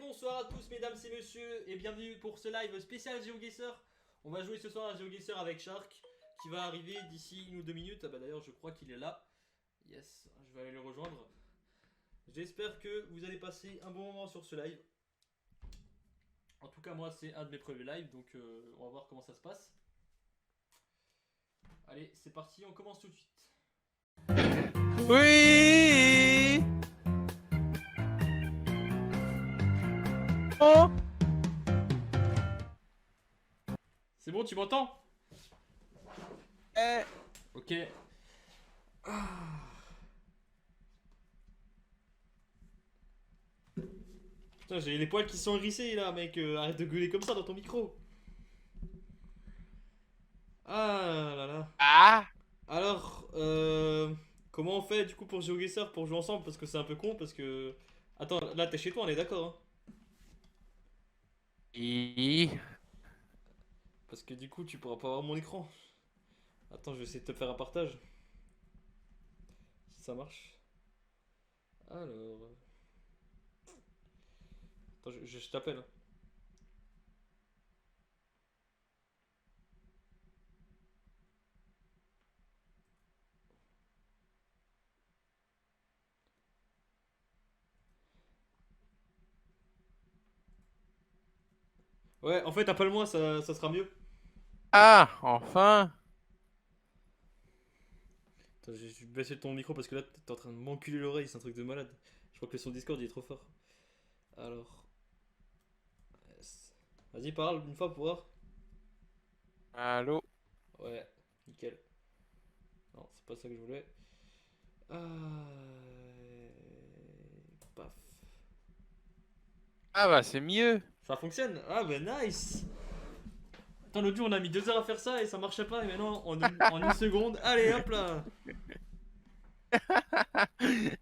bonsoir à tous mesdames et messieurs et bienvenue pour ce live spécial GeoGuessr. On va jouer ce soir à GeoGuessr avec Shark qui va arriver d'ici 1 ou 2 minutes. Ah bah d'ailleurs je crois qu'il est là. Yes, je vais aller le rejoindre. J'espère que vous allez passer un bon moment sur ce live. En tout cas moi c'est un de mes premiers lives donc on va voir comment ça se passe. Allez c'est parti, on commence tout de suite. Oui. Oh. C'est bon, tu m'entends? Eh. Ok. Putain, j'ai les poils qui sont hérissés là, mec. Arrête de gueuler comme ça dans ton micro. Ah là là. Ah. Alors, comment on fait du coup pour GeoGuessr pour jouer ensemble? Parce que c'est un peu con, parce que. Attends, là t'es chez toi, on est d'accord, hein? I. Parce que du coup, tu pourras pas avoir mon écran. Attends, je vais essayer de te faire un partage. Si ça marche. Alors. Attends, je t'appelle. Ouais, en fait, appelle-moi, ça sera mieux. Ah, enfin. Attends, je vais baisser ton micro parce que là, t'es en train de m'enculer l'oreille, c'est un truc de malade. Je crois que le son Discord il est trop fort. Alors. Yes. Vas-y, parle une fois pour voir. Allô. Ouais, nickel. Non, c'est pas ça que je voulais. Paf. Ah bah c'est mieux. Ça fonctionne. Ah bah nice. Attends, l'autre jour on a mis 2 heures à faire ça et ça marchait pas. Et maintenant en une seconde, allez hop là. Qu'est-ce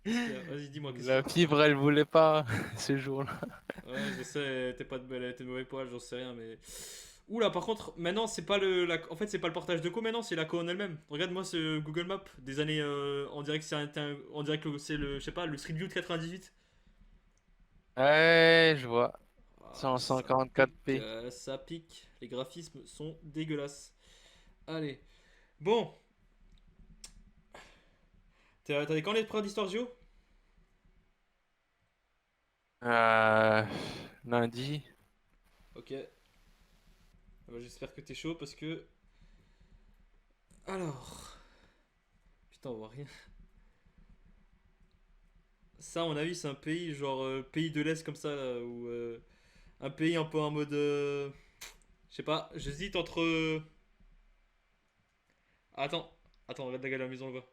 qu'il y a? Vas-y, dis-moi qu'est-ce qu'il y La fibre, elle voulait pas ce jour-là. a. Ouais, je sais, t'es pas de belle, t'es de mauvais poil, j'en sais rien, mais. Oula, par contre, maintenant c'est pas en fait, c'est pas le partage de co maintenant, c'est la co en elle-même. Regarde-moi ce Google Maps des années. On dirait que on dirait que c'est le, je sais pas, le Street View de 98. Ouais, je vois. Ah, ça pique, 144p. ça pique. Les graphismes sont dégueulasses. Allez. Bon, t'as des carnets de preuves d'histoire géo? Euh, Lundi. Ok. Ah bah, j'espère que t'es chaud parce que. Alors. Putain, on voit rien. Ça, à mon avis, c'est un pays, genre pays de l'Est comme ça, là, ou un pays un peu en mode. Je sais pas, j'hésite entre. Attends, attends, regarde la maison, on le voit.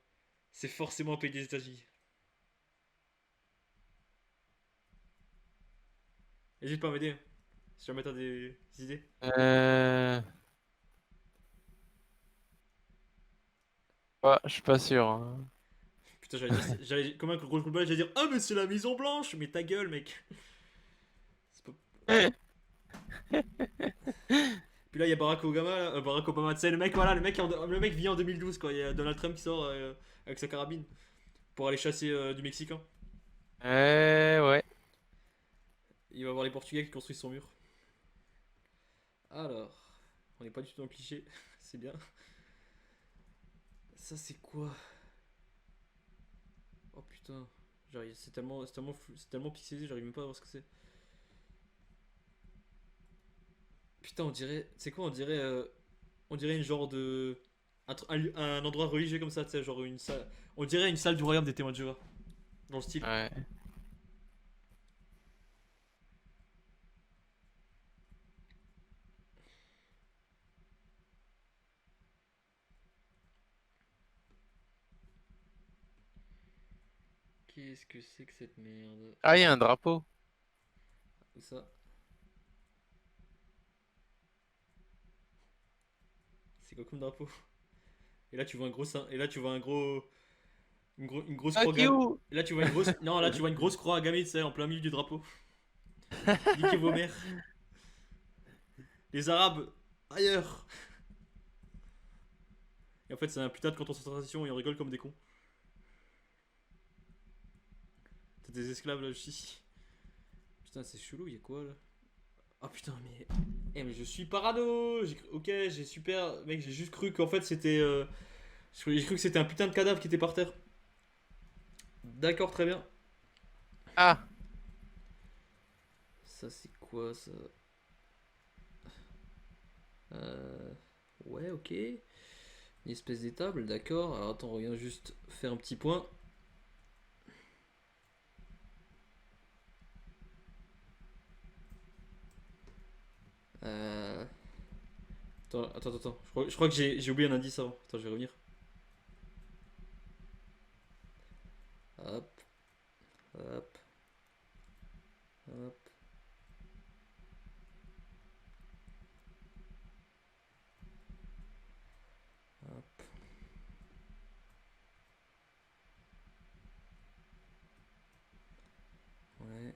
C'est forcément un pays des États-Unis. N'hésite pas à m'aider, hein, si jamais t'as des idées. Euh... Ouais, je suis pas sûr, hein. Putain, j'allais dire, comme un gros coup de balle, j'allais dire, ah, mais c'est la Maison Blanche, mais ta gueule, mec. C'est pas- Puis là, il y a Barack Obama, Barack Obama, tu sais, le mec, voilà, le mec vit en 2012, quoi. Il y a Donald Trump qui sort avec sa carabine pour aller chasser du Mexicain. Ouais. Il va voir les Portugais qui construisent son mur. Alors, on n'est pas du tout dans le cliché, c'est bien. Ça, c'est quoi? Oh putain, c'est tellement pixelisé, j'arrive même pas à voir ce que c'est. Putain, on dirait, c'est quoi? On dirait une genre de, un endroit religieux comme ça, tu sais, genre une salle. On dirait une salle du royaume des témoins de Jéhovah, dans le style. Ouais. Qu'est-ce que c'est que cette merde? Ah, il y a un drapeau. Où ça? C'est quoi comme drapeau? Et là, tu vois un gros, et là, tu vois un gros, une grosse croix Fuck you. Et là, tu vois une grosse, non, là, tu vois une grosse croix gammée, tu sais, en plein milieu du drapeau. Niquez vos mères. Les Arabes, ailleurs. Et en fait, c'est un putain de camp de concentration et on rigole comme des cons. T'as des esclaves là aussi. Putain, c'est chelou, y'a quoi là? Oh putain, mais. Eh, mais je suis parano! Ok, j'ai super. Mec, j'ai juste cru qu'en fait c'était. J'ai cru que c'était un putain de cadavre qui était par terre. D'accord, très bien. Ah, Ça, c'est quoi ça? Euh... Ouais, ok. Une espèce d'étable, d'accord. Alors attends, on revient juste faire un petit point. Euh... Attends. Je crois que j'ai oublié un indice avant. Attends, je vais revenir. Hop, hop, hop, hop. Ouais.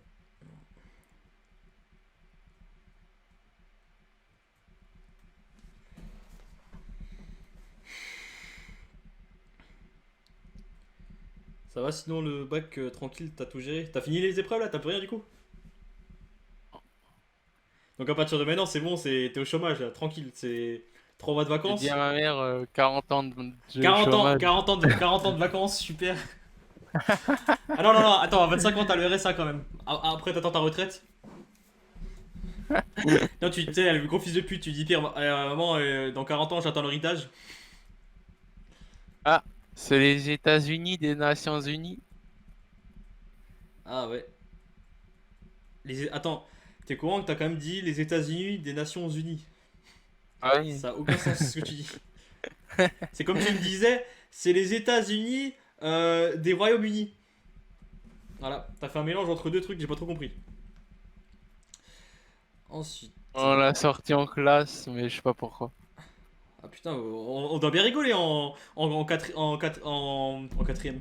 Ça va sinon le bac tranquille, t'as tout géré? T'as fini les épreuves là? T'as plus rien du coup? Donc à partir de maintenant, c'est bon, t'es au chômage là, tranquille. C'est 3 mois de j'ai dit vacances. à ma mère 40 ans de 40 ans, chômage. 40 ans de vacances, super. Ah non, non, non, attends, à 25 ans, t'as le RSA quand même. Après, t'attends ta retraite. Non, tu sais, le gros fils de pute, tu dis pire, maman, dans 40 ans, j'attends l'héritage. Ah, c'est les États-Unis des Nations Unies. Ah ouais. Attends, t'es courant que t'as quand même dit les États-Unis des Nations Unies? Ah oui. Ça a aucun sens ce que tu dis. C'est comme tu me disais, c'est les États-Unis des Royaumes-Unis. Voilà, t'as fait un mélange entre deux trucs, j'ai pas trop compris. Ensuite. On l'a sorti en classe, mais je sais pas pourquoi. Ah putain, on doit bien rigoler en quatrième.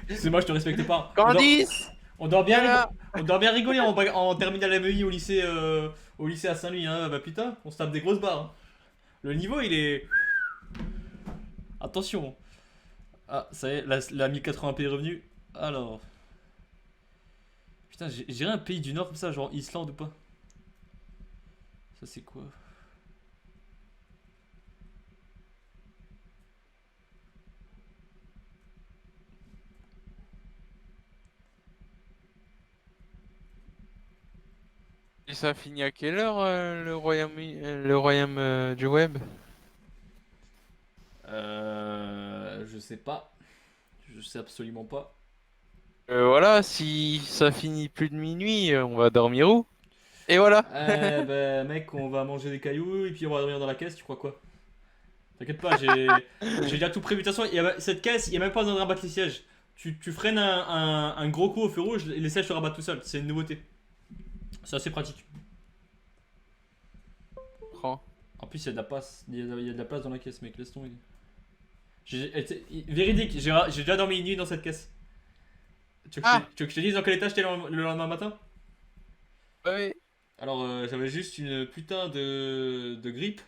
Excusez-moi, je te respecte pas. Candice, On doit bien, viens là. on doit bien rigoler en terminale MEI au lycée à Saint-Louis. Hein. Bah putain, on se tape des grosses barres. Hein. Le niveau, il est. Attention. Ah, ça y est, la 1080p est revenue. Alors. Putain, j'ai un pays du Nord comme ça, genre Islande ou pas? Ça, c'est quoi? Et ça finit à quelle heure le royaume du web? Je sais pas. Je sais absolument pas. Voilà, si ça finit plus de minuit, on va dormir où? Et voilà. Bah, mec, on va manger des cailloux et puis on va dormir dans la caisse, tu crois quoi? T'inquiète pas, j'ai déjà tout prévu. De toute façon, cette caisse, il n'y a même pas besoin de rabattre les sièges. Tu freines un gros coup au feu rouge, les sièges se rabattent tout seuls. C'est une nouveauté. C'est assez pratique. Prends. En plus, il y a de la place, il y a de la place dans la caisse, mec, laisse tomber. Véridique, j'ai déjà dormi une nuit dans cette caisse. Ah, Tu veux que je te dise dans quel état j'étais le lendemain matin? oui. Alors, j'avais juste une putain de grippe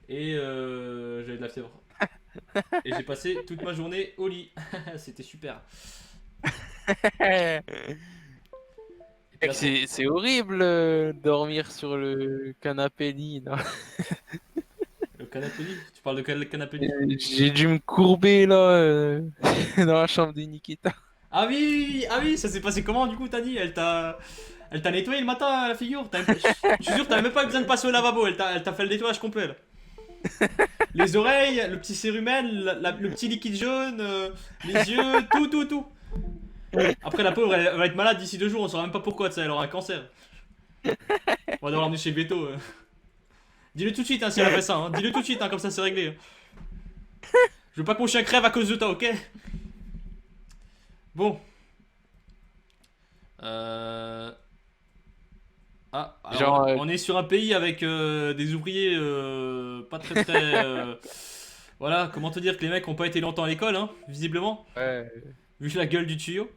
et j'avais de la fièvre. Et j'ai passé toute ma journée au lit. C'était super. Et puis Mec, attends, c'est horrible dormir sur le canapé lit, là. le canapé lit? Tu parles de quel canapé lit? J'ai dû me courber là dans la chambre de Nikita. Ah oui, oui, oui, ah oui, ça s'est passé comment du coup, Tani? Elle t'a nettoyé le matin la figure? Je suis sûr, t'avais même pas besoin de passer au lavabo, elle t'a fait le nettoyage complet là. Les oreilles, le petit cérumen, le petit liquide jaune, les yeux, tout. Après, la pauvre, elle va être malade d'ici 2 jours, on saura même pas pourquoi, tu sais, elle aura un cancer. On va devoir l'emmener chez Beto. Dis-le tout de suite hein, si elle a fait ça, hein. Dis-le tout de suite, hein, comme ça c'est réglé. Je veux pas que mon chien crève à cause de toi, ok? Bon. Euh... Ah, alors Genre, on est sur un pays avec des ouvriers pas très très. Voilà, comment te dire que les mecs ont pas été longtemps à l'école, hein, visiblement, ouais, vu la gueule du tuyau.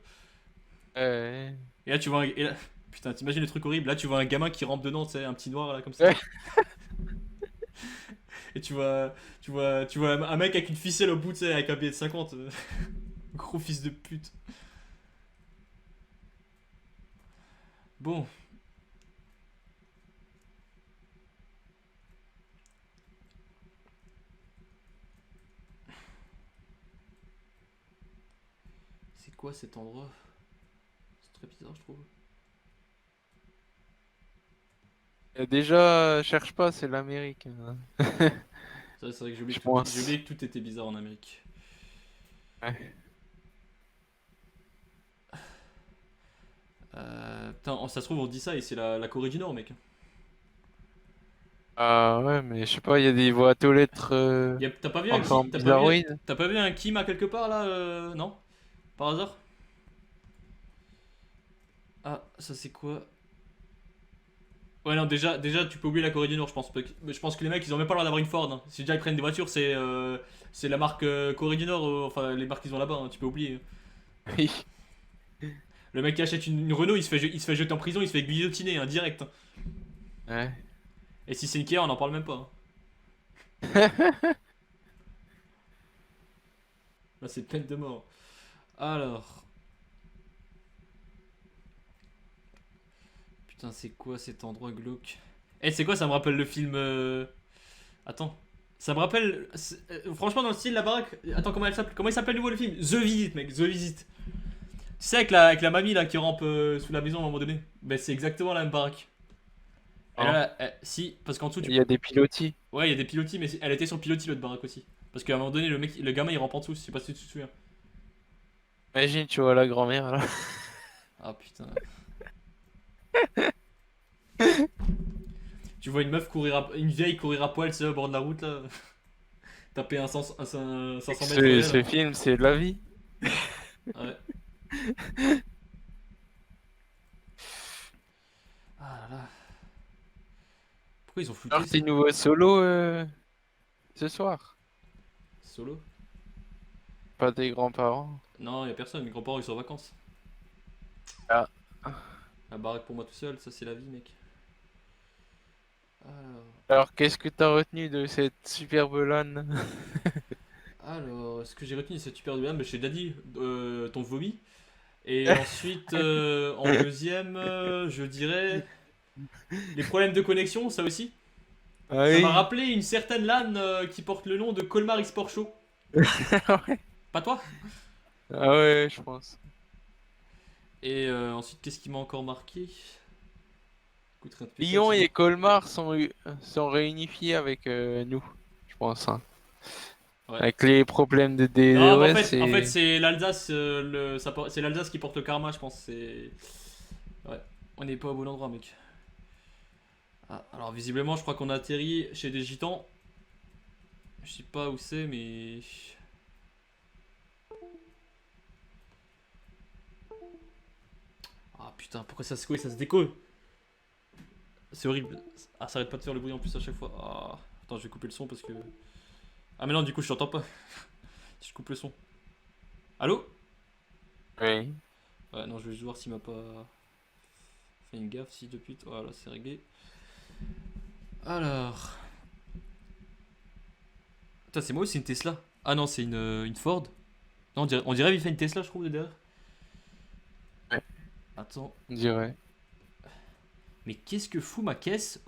ouais, Et là tu vois putain, t'imagines le truc horrible, là tu vois un gamin qui rampe dedans, tu sais, un petit noir là comme ça. ouais. Et tu vois un mec avec une ficelle au bout, tu sais, avec un billet de 50. Gros fils de pute. Bon. C'est quoi cet endroit? C'est très bizarre, je trouve. Déjà, cherche pas, c'est l'Amérique, hein. C'est vrai que Je pense. j'ai oublié que tout était bizarre en Amérique. Ouais. Putain, ça se trouve, on dit ça et c'est la Corée du Nord, mec. Ah ouais, mais je sais pas, il y a des boîtes aux lettres T'as pas vu un en Kim? forme bizarroïde. T'as pas vu un Kim à quelque part là non? Par hasard? Ah, ça c'est quoi? Ouais, non, déjà, tu peux oublier la Corée du Nord, je pense. Je pense que les mecs, ils ont même pas le droit d'avoir une Ford, hein. Si déjà ils prennent des voitures, c'est la marque Corée du Nord, enfin les marques qu'ils ont là-bas, hein, tu peux oublier. Oui. Le mec qui achète une Renault, il se fait jeter en prison, il se fait guillotiner, hein, direct, hein. Ouais. Et si c'est une Kia, on en parle même pas, hein. Là, c'est peine de mort. Alors. Putain, c'est quoi cet endroit glauque? Eh, c'est quoi? Ça me rappelle le film. Attends. Ça me rappelle. Franchement, dans le style, la baraque. Attends, comment il s'appelle nouveau le film? The Visit, mec, The Visit. Tu sais, avec la mamie là qui rampe sous la maison à un moment donné. Ben, c'est exactement la même baraque. Et Hein. là, si, parce qu'en dessous, Il y a des pilotis. ouais, il y a des pilotis, mais elle était sur le pilotis, l'autre baraque aussi. Parce qu'à un moment donné, le gamin il rampe en dessous, je sais pas si tu te souviens. Imagine, tu vois la grand-mère là. Ah putain. Tu vois une meuf une vieille courir à poil, tu sais, au bord de la route là. Taper un 500 mètres Ce réel. film, c'est de la vie. Ouais. Ah là là. Pourquoi ils ont flouté Alors, ça? tes nouveaux solo ce soir. Solo? Pas des grands-parents. Non, y a personne, mes grands-parents ils sont en vacances. Ah. La baraque pour moi tout seul, ça c'est la vie, mec. Alors, Alors, qu'est-ce que t'as retenu de cette superbe LAN? ce que j'ai retenu de cette super duel, mais je t'ai déjà dit, ton vomi. Et ensuite, en deuxième, je dirais les problèmes de connexion, ça aussi. Ah Ça m'a oui. rappelé une certaine LAN qui porte le nom de Colmar eSport Show. Pas toi? Ah ouais, je pense. Et ensuite, qu'est-ce qui m'a encore marqué? Écoute, rien de spécial, Lyon sinon. et Colmar sont réunifiés avec nous, je pense, hein. Ouais. Avec les problèmes de Non, mais DDoS en fait et... c'est l'Alsace c'est l'Alsace qui porte le karma, je pense. Ouais, on n'est pas au bon endroit, mec. Ah, alors, visiblement, je crois qu'on a atterri chez des gitans. Je sais pas où c'est, mais. Ah putain, pourquoi ça se décolle? C'est horrible. Ah, ça arrête pas de faire le bruit en plus à chaque fois. Ah, attends, je vais couper le son parce que. Ah, mais non, du coup, je t'entends pas. Si je coupe le son. Allô? Oui. Ouais, non, je vais juste voir s'il m'a pas fait une gaffe, si de pute. Voilà, c'est réglé. Alors. Putain, c'est moi ou c'est une Tesla? Ah non, c'est une Ford. Non, on dirait qu'il fait une Tesla, je trouve, de derrière. Ouais. Attends. On dirait. Mais qu'est-ce que fout ma caisse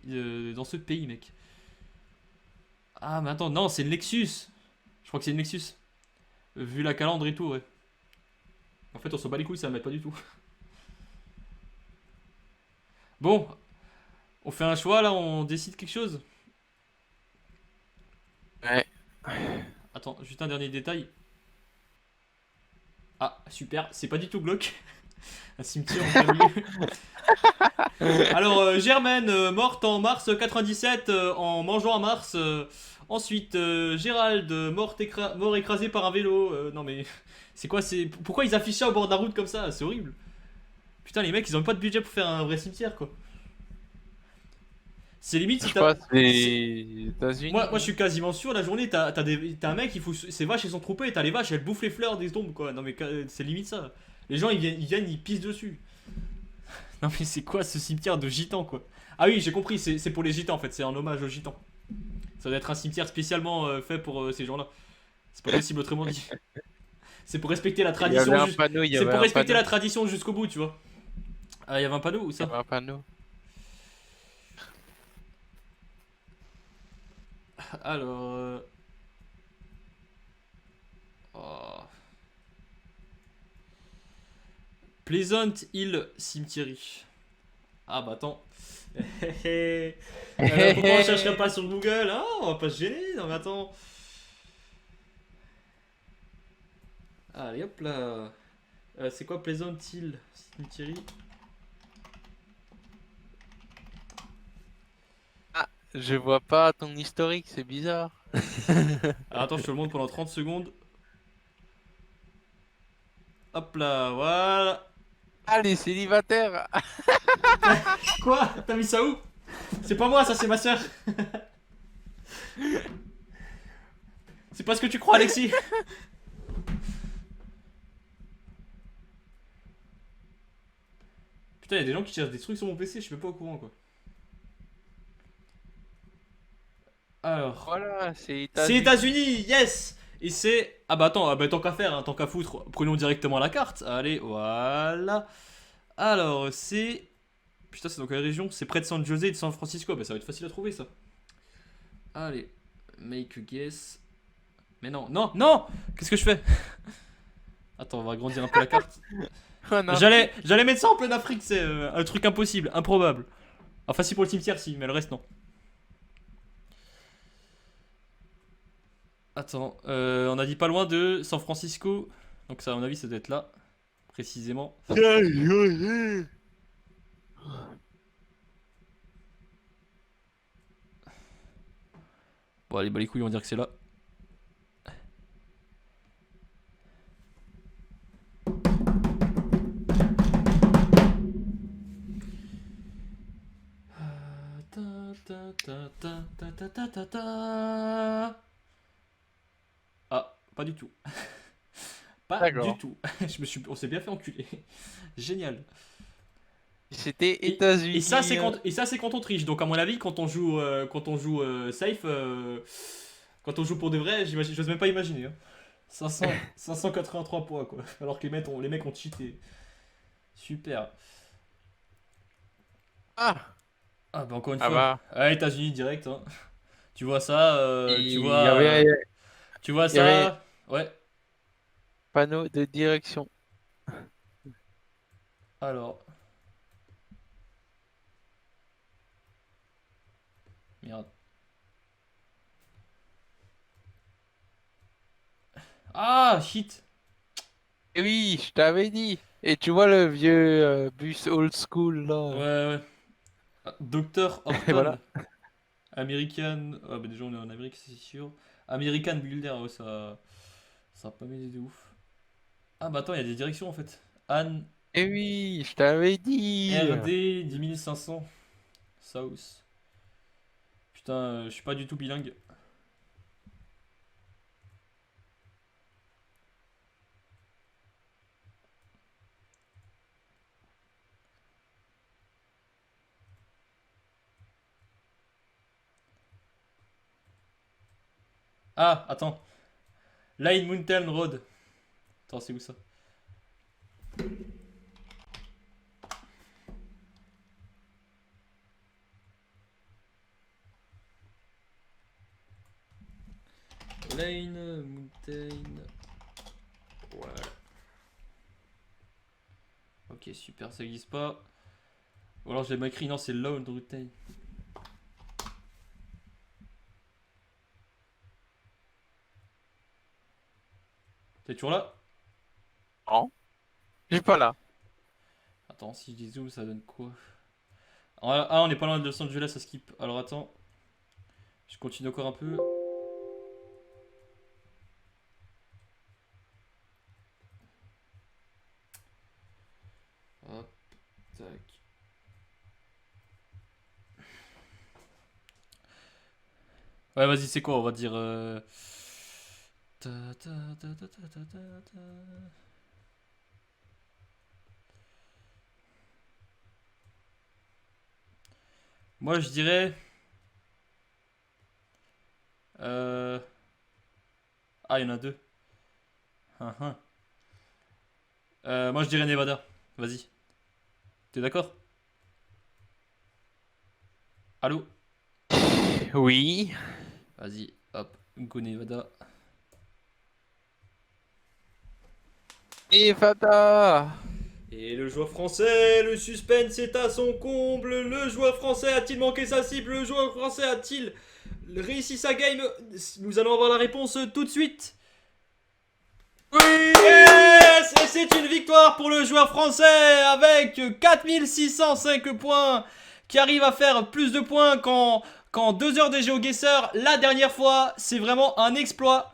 dans ce pays, mec? Ah, mais attends, non, c'est une Lexus. Je crois que c'est une Lexus. Vu la calandre et tout, ouais. En fait, on s'en bat les couilles, ça m'aide pas du tout. Bon, on fait un choix là, on décide quelque chose. Ouais. Attends, juste un dernier détail. Ah, super, c'est pas du tout glauque. Un cimetière en plein milieu. Alors, Germaine, morte en mars 97 en mangeant un Mars. Ensuite, Gérald, mort écrasé par un vélo. Non mais, c'est quoi pourquoi ils affichent ça au bord de la route comme ça? C'est horrible. Putain, les mecs, ils ont même pas de budget pour faire un vrai cimetière, quoi. C'est limite Je si sais t'as. pas, c'est les États-Unis. Moi, je suis quasiment sûr, la journée, t'as un mec, il fout ses vaches et son troupeau, et t'as les vaches, elles bouffent les fleurs des tombes, quoi. Non, mais c'est limite ça. Les gens, ils pissent dessus. Non, mais c'est quoi ce cimetière de gitans, quoi? Ah oui, j'ai compris, c'est pour les gitans, en fait, c'est en hommage aux gitans. Ça doit être un cimetière spécialement fait pour ces gens-là. C'est pas possible autrement dit. C'est pour respecter la Il y avait tradition. un panneau, il y C'est avait pour un respecter panneau. la tradition jusqu'au bout, tu vois. Ah, il y avait un panneau où Il y ça? avait un panneau. Alors. Oh. Pleasant Hill Cemetery. Ah bah attends. Eh bah, pourquoi on chercherait pas sur Google, hein? On va pas se gêner, non mais attends. Allez hop là. C'est quoi Pleasant Hill Cemetery? Ah, je vois pas ton historique, c'est bizarre. Alors attends, je te le montre pendant 30 secondes. Hop là, voilà. Ah, les célibataires! Quoi? T'as mis ça où? C'est pas moi, ça c'est ma soeur. C'est pas ce que tu crois, Alexis. Putain, y'a des gens qui cherchent des trucs sur mon PC, je suis même pas au courant quoi. Alors. Voilà, c'est C'est États-Unis. États-Unis, yes! Et c'est. Ah bah attends, ah bah, tant qu'à faire, hein, tant qu'à foutre, prenons directement la carte. Allez, voilà. Alors, c'est. Putain, c'est dans quelle région? C'est près de San Jose et de San Francisco. Bah ça va être facile à trouver ça. Allez, make a guess. Mais non, non, non! Qu'est-ce que je fais? Attends, on va agrandir un peu la carte. En Afrique. J'allais mettre ça en pleine Afrique, c'est un truc impossible, improbable. Enfin, si pour le cimetière, si, mais le reste, non. Attends, on a dit pas loin de San Francisco. Donc, ça, à mon avis, ça doit être là, précisément. Bon, allez, bah les couilles, on va dire que c'est là. Ta, ta, ta, ta, ta, ta, ta, ta, ta. Ah, pas du tout. Pas du D'accord. tout. On s'est bien fait enculer. Génial. C'était Et ça, États-Unis. c'est quand on triche. Donc, à mon avis, quand on joue safe, quand on joue pour de vrai, j'ose même pas imaginer, hein. 583 points, quoi. Alors que les mecs ont cheaté. Super. Ah, Ah, bah, encore une ah fois. bah. Ah, États-Unis direct, hein. Tu vois ça, Il y avait un tu vois il y avait un ça. Ouais. panneau de direction. Alors. Merde. Ah, shit. Eh oui, je t'avais dit. Et tu vois le vieux bus old school Ouais, là. ouais. Ah, Dr. Et voilà. Horton. American. Ah, bah, déjà, on est en Amérique, c'est sûr. American Builder, ouais, ça va pas m'aider de ouf. Ah, bah, attends, il y a des directions en fait. Anne Eh oui, je t'avais dit. RD 10500 South. Putain, je suis pas du tout bilingue. Ah, attends. Line Mountain Road. Attends, c'est où ça? Lane Mountain. Voilà. Ok, super, ça existe pas. Ou alors j'ai mal écrit, non, c'est Lone Mountain. T'es toujours là? Non, je suis pas là. Attends, si je dis zoom, ça donne quoi? Ah, on est pas loin de Los Angeles, ça skip. Alors attends, je continue encore un peu. Hop, tac. Ouais, vas-y, c'est quoi? On va dire. Ta, ta, ta, ta, ta, ta, ta, ta. Moi, je dirais. euh, Ah, il y en a deux. Hein, hein. Moi, je dirais Nevada. Vas-y. T'es d'accord? Allô? Oui. Vas-y, hop, Go Nevada. Et Fata. Et le joueur français, le suspense est à son comble. Le joueur français a-t-il manqué sa cible? Le joueur français a-t-il réussi sa game? Nous allons avoir la réponse tout de suite. Oui. Yes! Et c'est une victoire pour le joueur français avec 4605 points qui arrive à faire plus de points qu'en 2 heures de GeoGuessr la dernière fois. C'est vraiment un exploit.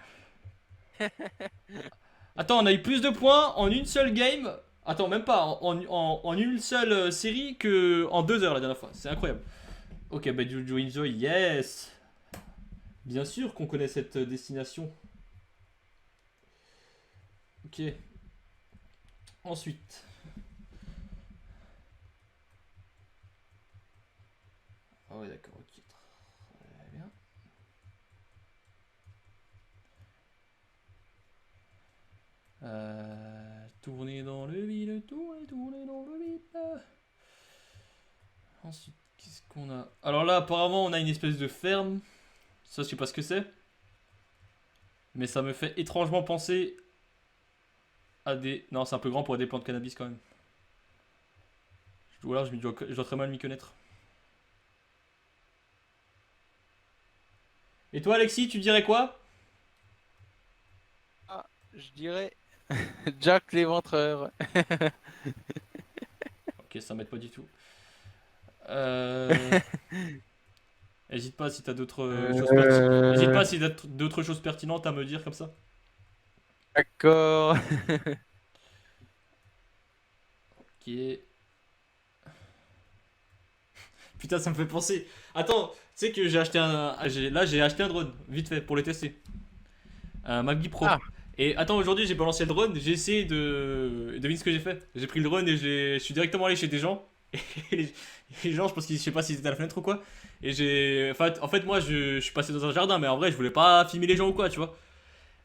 Attends, on a eu plus de points en une seule game. Attends, même pas, en une seule série que en 2 heures la dernière fois. C'est incroyable. Ok, bah Jojo Enjoy, yes. Bien sûr qu'on connaît cette destination. Ok. Ensuite. Ah ouais, d'accord, ok. Très bien. Tourner dans le vide, tourner dans le vide. Ensuite, qu'est-ce qu'on a? Alors là, apparemment, on a une espèce de ferme. Ça, je sais pas ce que c'est. Mais ça me fait étrangement penser à des... Non, c'est un peu grand pour des plantes de cannabis quand même. Ou alors, je dois très mal m'y connaître. Et toi, Alexis, tu dirais quoi? Ah, je dirais Jack l'Éventreur. Ok, ça m'aide pas du tout. Euh... Hésite pas si t'as d'autres choses pertinentes. Hésite pas si t'as d'autres choses pertinentes à me dire comme ça. D'accord. Ok. Putain, ça me fait penser. Attends, tu sais que j'ai acheté un. Là, j'ai acheté un drone, vite fait, pour les tester. Un Mavic Pro. Ah. Et attends, aujourd'hui, j'ai balancé le drone, j'ai essayé de. Devine ce que j'ai fait. J'ai pris le drone et je suis directement allé chez des gens. Et les gens, je pense qu'ils, je sais pas s'ils étaient à la fenêtre ou quoi. Et j'ai. Enfin, en fait, moi, je suis passé dans un jardin, mais en vrai, je voulais pas filmer les gens ou quoi, tu vois.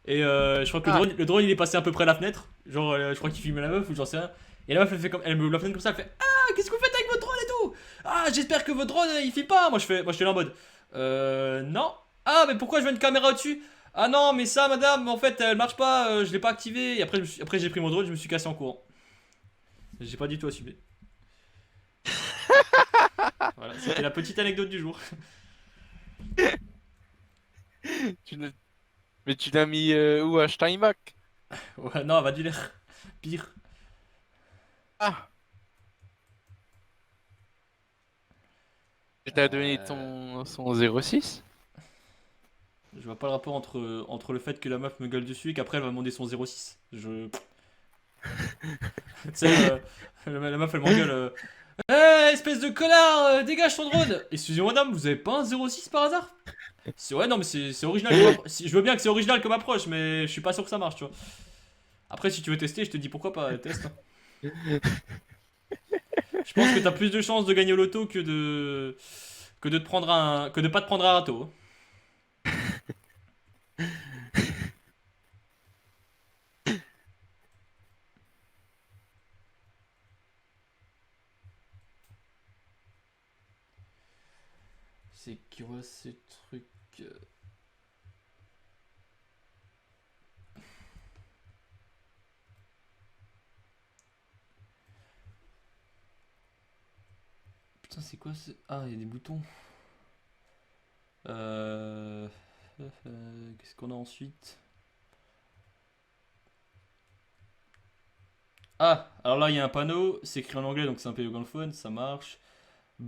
Et je crois que Ah. le drone, il est passé à peu près à la fenêtre. Genre, je crois qu'il filmait la meuf ou j'en sais rien. Et la meuf, elle fait comme. Elle me ouvre la fenêtre comme ça, elle fait Ah, qu'est-ce que vous faites avec votre drone et tout? Ah, j'espère que votre drone, il filme pas. Moi, je suis là en mode Non. Ah, mais pourquoi je veux une caméra au-dessus? Ah non, mais ça, madame, en fait, elle marche pas, je l'ai pas activé. Et après, après j'ai pris mon drone, je me suis cassé en courant. J'ai pas du tout assumé. Voilà, c'était la petite anecdote du jour. Tu l'as- Mais tu l'as mis où à Steinbach? Ouais, non, elle va du l'air. Pire. Ah. Et t'as donné Euh, ton son 06? je vois pas le rapport entre le fait que la meuf me gueule dessus et qu'après elle va demander son 06. Je. Tu sais, la meuf elle m'engueule. Espèce de connard, dégage ton drone! Excusez-moi, madame, vous avez pas un 06 par hasard? Ouais, non, mais c'est original comme approche. Je veux bien que c'est original comme approche, mais je suis pas sûr que ça marche, tu vois. Après, si tu veux tester, je te dis pourquoi pas, teste. Je pense que t'as plus de chances de gagner au loto que de te prendre que de pas te prendre un râteau. C'est quoi ce truc? Putain, c'est quoi ce. Ah, il y a des boutons. Euh... Qu'est-ce qu'on a ensuite? Ah, alors là, il y a un panneau, c'est écrit en anglais, donc c'est un peu anglophone, ça marche. Tu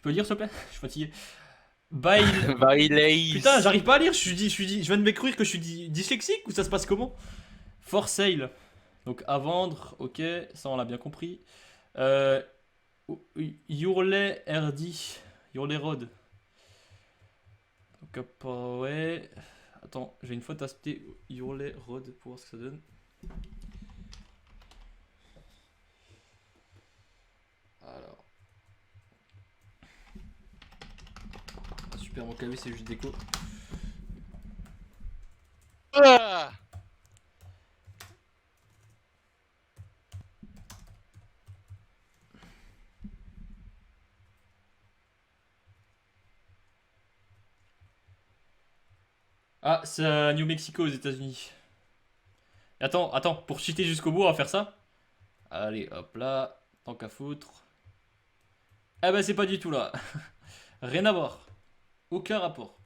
peux lire, s'il te plaît? Je suis fatigué. Bail. Putain, Varilace. j'arrive pas à lire, je viens de m'écrire que je suis dyslexique ou ça se passe comment? For sale. Donc à vendre, ok, ça on l'a bien compris. Euh, Hurley RD. Hurley Road. Donc ouais. Attends, j'ai une fois testé Hurley Road pour voir ce que ça donne. Alors. Ah, super, mon clavier c'est juste déco. Ah. Ah, c'est à New Mexico aux États-Unis. Attends, attends, pour cheater jusqu'au bout, on va faire ça. Allez, hop là, tant qu'à foutre. Ah bah c'est pas du tout là. Rien à voir. Aucun rapport.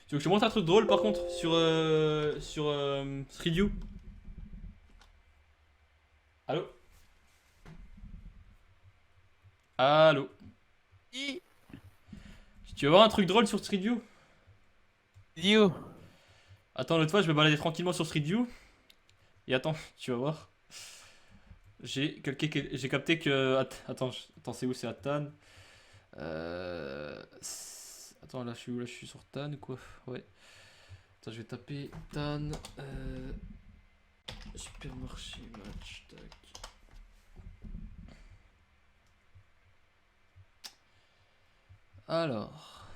Tu veux que je te montre un truc drôle par contre sur Street View? Allô? Allô? I- Tu veux voir un truc drôle sur Street View? Idiot. Attends, l'autre fois je me baladais tranquillement sur Street View. Et attends, tu vas voir. J'ai capté que. Attends, c'est où? C'est à Tan. Attends, là je suis où? Là je suis sur Tan ou quoi? Ouais. Attends, je vais taper Tan. Supermarché match. Tac. Alors.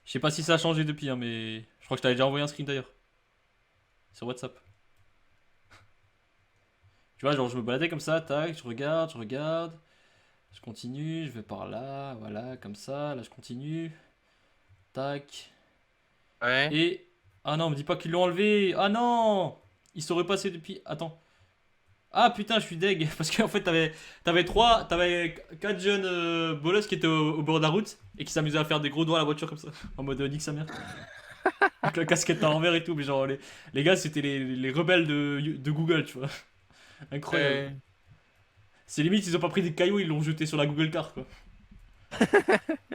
Je sais pas si ça a changé depuis, hein, mais. Je crois que je t'avais déjà envoyé un screen d'ailleurs. Sur WhatsApp. Tu vois, genre je me baladais comme ça, tac, je regarde, je regarde. Je continue, je vais par là, voilà, comme ça. Là je continue. Tac. Ouais. Et. Ah non, me dis pas qu'ils l'ont enlevé. Ah non! Ils sont repassés depuis. Attends. Ah putain, je suis deg. Parce qu'en fait, t'avais 4 jeunes bolosses qui étaient au bord de la route et qui s'amusaient à faire des gros doigts à la voiture comme ça. En mode nique sa mère. Avec la casquette à envers et tout. Mais genre, les gars, c'était les rebelles de Google, tu vois. Incroyable. Ouais. C'est limite, ils ont pas pris des cailloux, ils l'ont jeté sur la Google Car, quoi.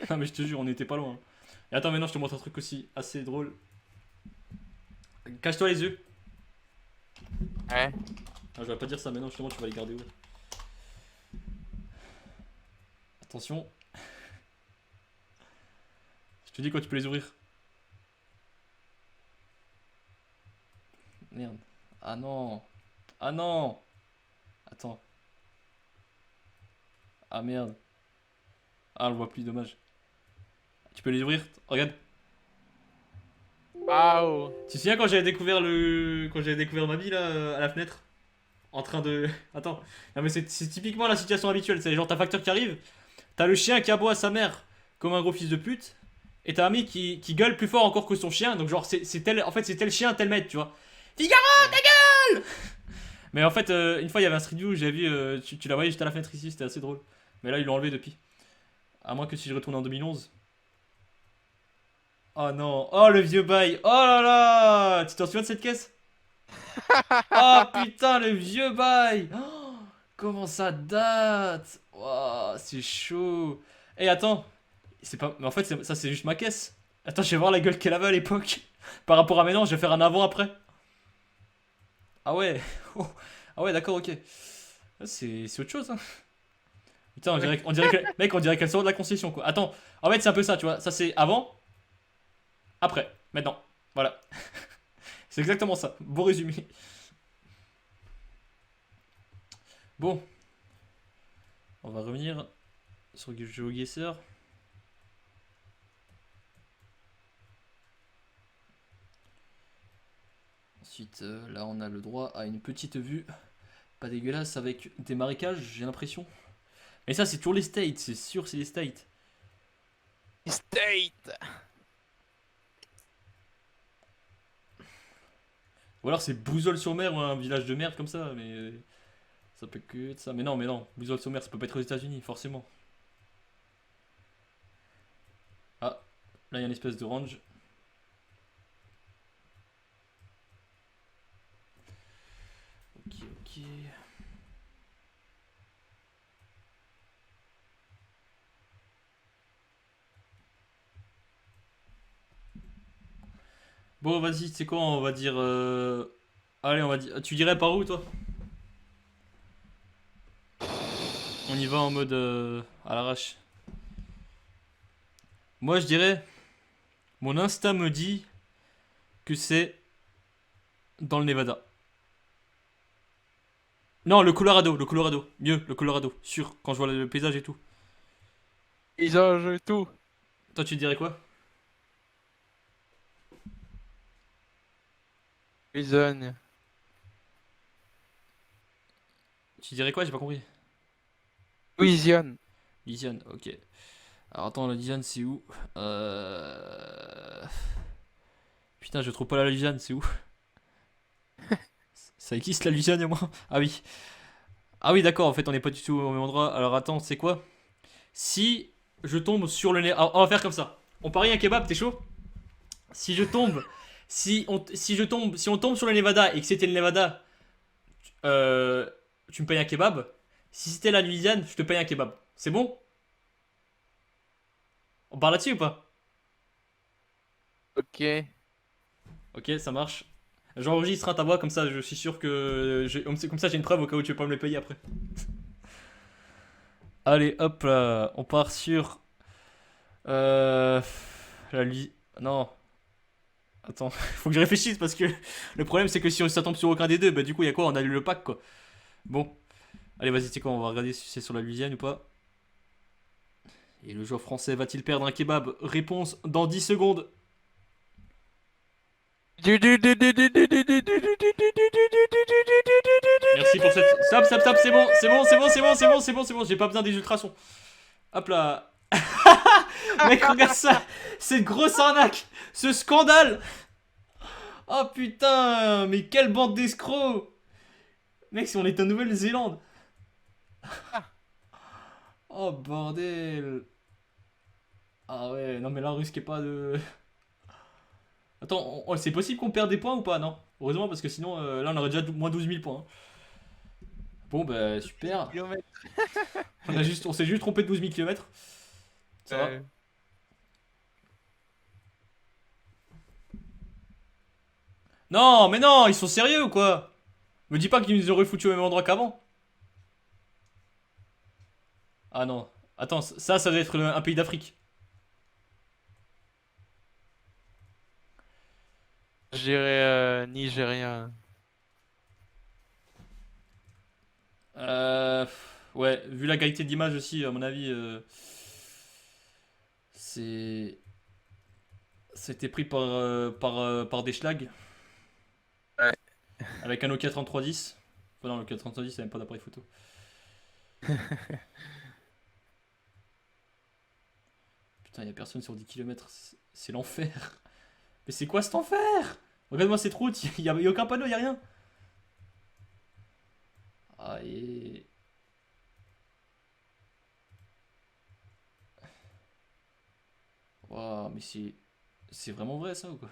Non, mais je te jure, on était pas loin. Et attends, maintenant, je te montre un truc aussi assez drôle. Cache-toi les yeux. Ouais. Ah, je vais pas dire ça, mais non, justement, tu vas les garder ouverts. Attention. Je te dis quand tu peux les ouvrir. Merde. Ah non. Ah non. Attends. Ah merde. Ah, on le voit plus, dommage. Tu peux les ouvrir? Regarde. Waouh. Tu te souviens quand j'avais découvert quand j'avais découvert ma vie là à la fenêtre? En train de. Attends. Non mais c'est typiquement la situation habituelle. C'est genre t'as facteur qui arrive. T'as le chien qui aboie à sa mère comme un gros fils de pute. Et t'as un mec qui gueule plus fort encore que son chien. Donc genre c'est tel. En fait c'est tel chien, tel maître, tu vois. Figaro, ta gueule! Mais en fait, une fois il y avait un street view, j'avais vu. Tu la voyais juste à la fenêtre ici, c'était assez drôle. Mais là ils l'ont enlevé depuis. À moins que si je retourne en 2011. Oh non, oh le vieux bail, oh là là! Tu t'en souviens de cette caisse? Oh putain, le vieux bail! Oh, comment ça date? Ouah, c'est chaud. Et attends, c'est pas. Mais en fait, ça c'est juste ma caisse. Attends, je vais voir la gueule qu'elle avait à l'époque. Par rapport à maintenant, je vais faire un avant-après. Ah ouais, oh. Ah ouais, d'accord, ok. C'est autre chose, hein. Putain, mec, on dirait qu'elle sort de la concession, quoi. Attends, en fait, c'est un peu ça, tu vois. Ça, c'est avant, après, maintenant. Voilà. C'est exactement ça. Beau résumé. Bon, on va revenir sur GeoGuessr. Ensuite, là, on a le droit à une petite vue. Pas dégueulasse avec des marécages, j'ai l'impression. Mais ça, c'est toujours les States, c'est sûr, c'est les States. State. Ou alors c'est Bouzols-sur-Mer ou un village de merde comme ça, mais ça peut que être ça. Mais non, Bouzols-sur-Mer, ça peut pas être aux États-Unis, forcément. Ah, là, il y a une espèce de range. Ok, ok. Bon, vas-y, c'est quoi, on va dire. Allez, on va dire. Tu dirais par où, toi? On y va en mode à l'arrache. Moi, je dirais. Mon instinct me dit que c'est dans le Nevada. Non, le Colorado, le Colorado. Mieux, le Colorado. Sûr, quand je vois le paysage et tout. Ils ont joué tout. Toi, tu dirais quoi? Prison. Tu dirais quoi? J'ai pas compris. Louisiane. Vision, ok. Alors attends, la Louisiane, c'est où? Putain, je trouve pas la Louisiane, c'est où? Ça existe la Louisiane au moins? Ah oui. Ah oui, d'accord, en fait, on n'est pas du tout au même endroit. Alors attends, c'est quoi? Si je tombe sur le nez. Alors, on va faire comme ça. On parie un kebab, t'es chaud? Si je tombe. Si on tombe sur le Nevada et que c'était le Nevada, euh, tu me payes un kebab. Si c'était la Louisiane, je te paye un kebab. C'est bon? On parle là-dessus ou pas? Ok. Ok, ça marche. J'enregistre ta voix comme ça, je suis sûr que. Comme ça, j'ai une preuve au cas où tu veux pas me le payer après. Allez, hop là. On part sur. Euh. La Louisiane. Non. Attends, faut que je réfléchisse parce que le problème c'est que si ça tombe sur aucun des deux, bah du coup il y a quoi? On annule le pack quoi. Bon, allez vas-y, tu sais quoi, on va regarder si c'est sur la Louisiane ou pas. Et le joueur français va-t-il perdre un kebab? Réponse dans 10 secondes. Merci pour cette. Stop, stop, stop, c'est bon, c'est bon, c'est bon, c'est bon, c'est bon, c'est bon, c'est bon, j'ai pas besoin des ultrasons. Hop là. Mec, regarde ça, cette grosse arnaque, ce scandale. Oh putain, mais quelle bande d'escrocs. Mec, si on est en Nouvelle-Zélande. Oh bordel. Ah ouais, non mais là, risquez pas de. Attends, c'est possible qu'on perde des points ou pas? Non. Heureusement, parce que sinon, là, on aurait déjà moins 12 000 points, hein. Bon, bah super. Kilomètres. On s'est juste trompé de 12 000 kilomètres. Ça va. Non, mais non, ils sont sérieux ou quoi? Me dis pas qu'ils nous auraient foutu au même endroit qu'avant. Ah non. Attends, ça doit être un pays d'Afrique. Je dirais Nigeria. Ouais, vu la qualité d'image aussi, à mon avis, c'est. C'était pris par des schlags Ouais. avec un Nokia 3310. Enfin, non, le Nokia 3310, c'est même pas d'appareil photo. Putain, y'a personne sur 10 km, c'est l'enfer. Mais c'est quoi cet enfer? Regarde-moi cette route, y a aucun panneau, y a rien. Ah, et. Waouh, mais c'est vraiment vrai ça ou quoi?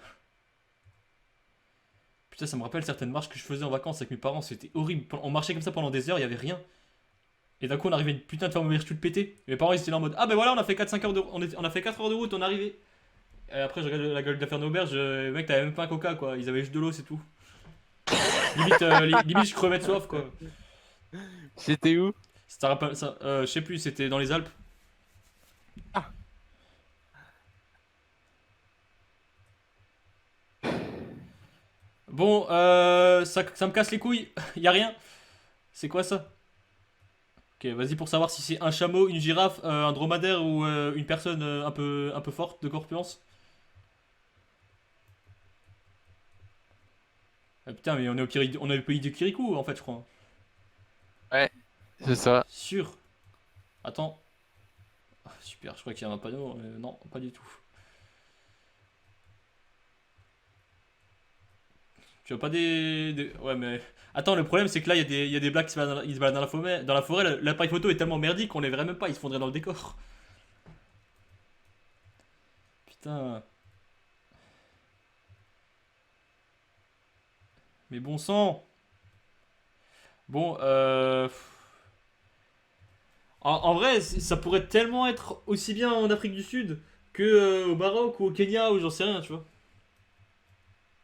Putain, ça me rappelle certaines marches que je faisais en vacances avec mes parents, c'était horrible. On marchait comme ça pendant des heures, il y avait rien. Et d'un coup, on arrivait à une putain de ferme tout pété. Et mes parents, ils étaient là en mode: ah ben voilà, on a fait 4-5 heures de on a fait 4 heures de route, on est arrivé. Et après, je regarde la gueule d'affaires d'auberge, mec, t'avais même pas un coca quoi, ils avaient juste de l'eau, c'est tout. Limite, limite, je crevais de soif quoi. C'était où? Ça te rappelle ça, je sais plus, c'était dans les Alpes. Ah. Bon, ça me casse les couilles, y a rien. C'est quoi ça? Ok, vas-y pour savoir si c'est un chameau, une girafe, un dromadaire ou une personne un peu forte de corpulence. Ah, putain, mais on est au pays du Kirikou en fait, je crois. Ouais, c'est ça. Sûr. Attends. Ah, super, je crois qu'il y a un panneau. Non, pas du tout. Tu vois pas Ouais, mais. Attends, le problème c'est que là, il y a des blagues qui ils se baladent dans la forêt. Dans la forêt, l'appareil photo est tellement merdique qu'on les verrait même pas, ils se fondraient dans le décor. Putain. Mais bon sang. Bon, en vrai, ça pourrait tellement être aussi bien en Afrique du Sud que au Maroc ou au Kenya ou j'en sais rien, tu vois.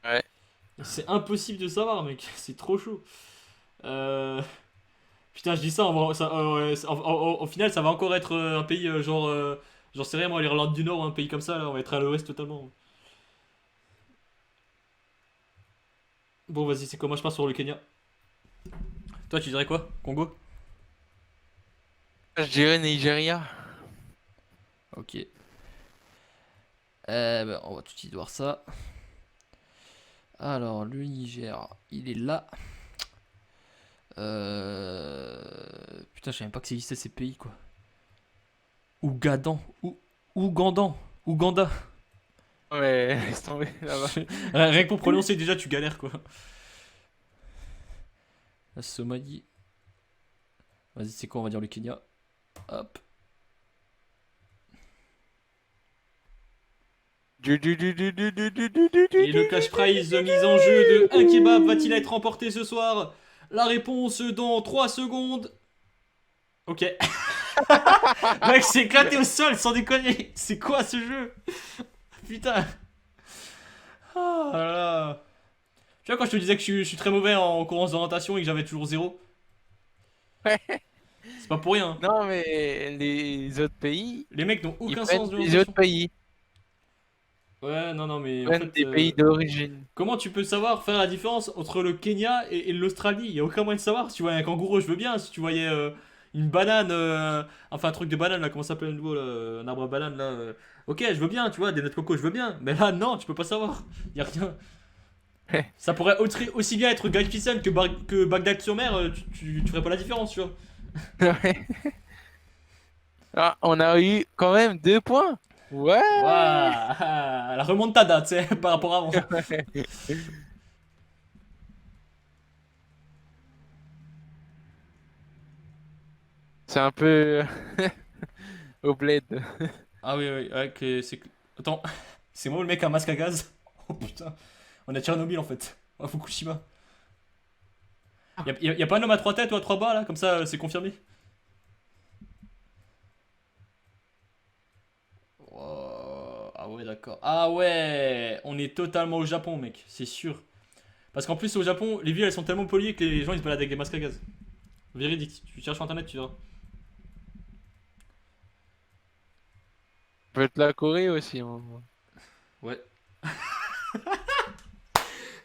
Ouais. C'est impossible de savoir, mec. C'est trop chaud. Euh, Putain, je dis ça, ouais, au final, ça va encore être un pays genre, j'en sais rien, moi, l'Irlande du Nord, ou un pays comme ça, là, on va être à l'ouest totalement. Bon, vas-y, c'est quoi? Moi, je pars sur le Kenya. Toi, tu dirais quoi? Congo? Je dirais Nigeria. Ok. Ben, on va tout de suite voir ça. Alors, le Niger, il est là. Putain, je savais même pas que ça existait ces pays, quoi. Ougadan. Ougandan. Ouganda. Ouais, laisse tomber là-bas. Rien que pour prononcer, déjà, tu galères, quoi. La Somalie. Vas-y, c'est quoi, on va dire le Kenya. Hop. Et le cash prize mise en jeu de un kebab va-t-il être remporté ce soir? La réponse dans 3 secondes. Ok. Mec, c'est éclaté au sol, sans déconner. C'est quoi ce jeu? Putain. Ah là là. Tu vois, quand je te disais que je suis très mauvais en course d'orientation et que j'avais toujours zéro, Ouais. c'est pas pour rien, hein. Non, mais les autres pays, Les mecs n'ont ils aucun prennent sens de les autres l'orientation. pays. Ouais, non, non, mais Ils en prennent fait, des pays d'origine. comment tu peux savoir faire la différence entre le Kenya et l'Australie? Il y a aucun moyen de savoir. Si tu voyais un kangourou, je veux bien. Si tu voyais une banane, enfin un truc de banane là, comment ça s'appelle le nouveau là, un arbre à banane là. Ok, je veux bien, tu vois, des noix de coco, je veux bien. Mais là, non, tu peux pas savoir. Y a rien. Ça pourrait aussi bien être Guy Fawkes que Bagdad-sur-Mer. Tu ferais pas la différence, tu vois. Ouais. Ah, on a eu quand même 2 points. Ouais. Waouh, la remontada, tu sais, par rapport à avant. C'est un peu au bled. Ah oui, oui, ouais, c'est. Attends, c'est moi le mec à un masque à gaz? Oh putain, on a Tchernobyl en fait. À Fukushima. Y a pas un homme à 3 têtes ou à 3 bras là? Comme ça, c'est confirmé. Oh, ah ouais, d'accord. Ah ouais, on est totalement au Japon, mec, c'est sûr. Parce qu'en plus, au Japon, les villes elles sont tellement polluées que les gens ils se baladent avec des masques à gaz. Véridique, tu cherches sur internet, tu verras. Peut être la Corée aussi, hein. Ouais.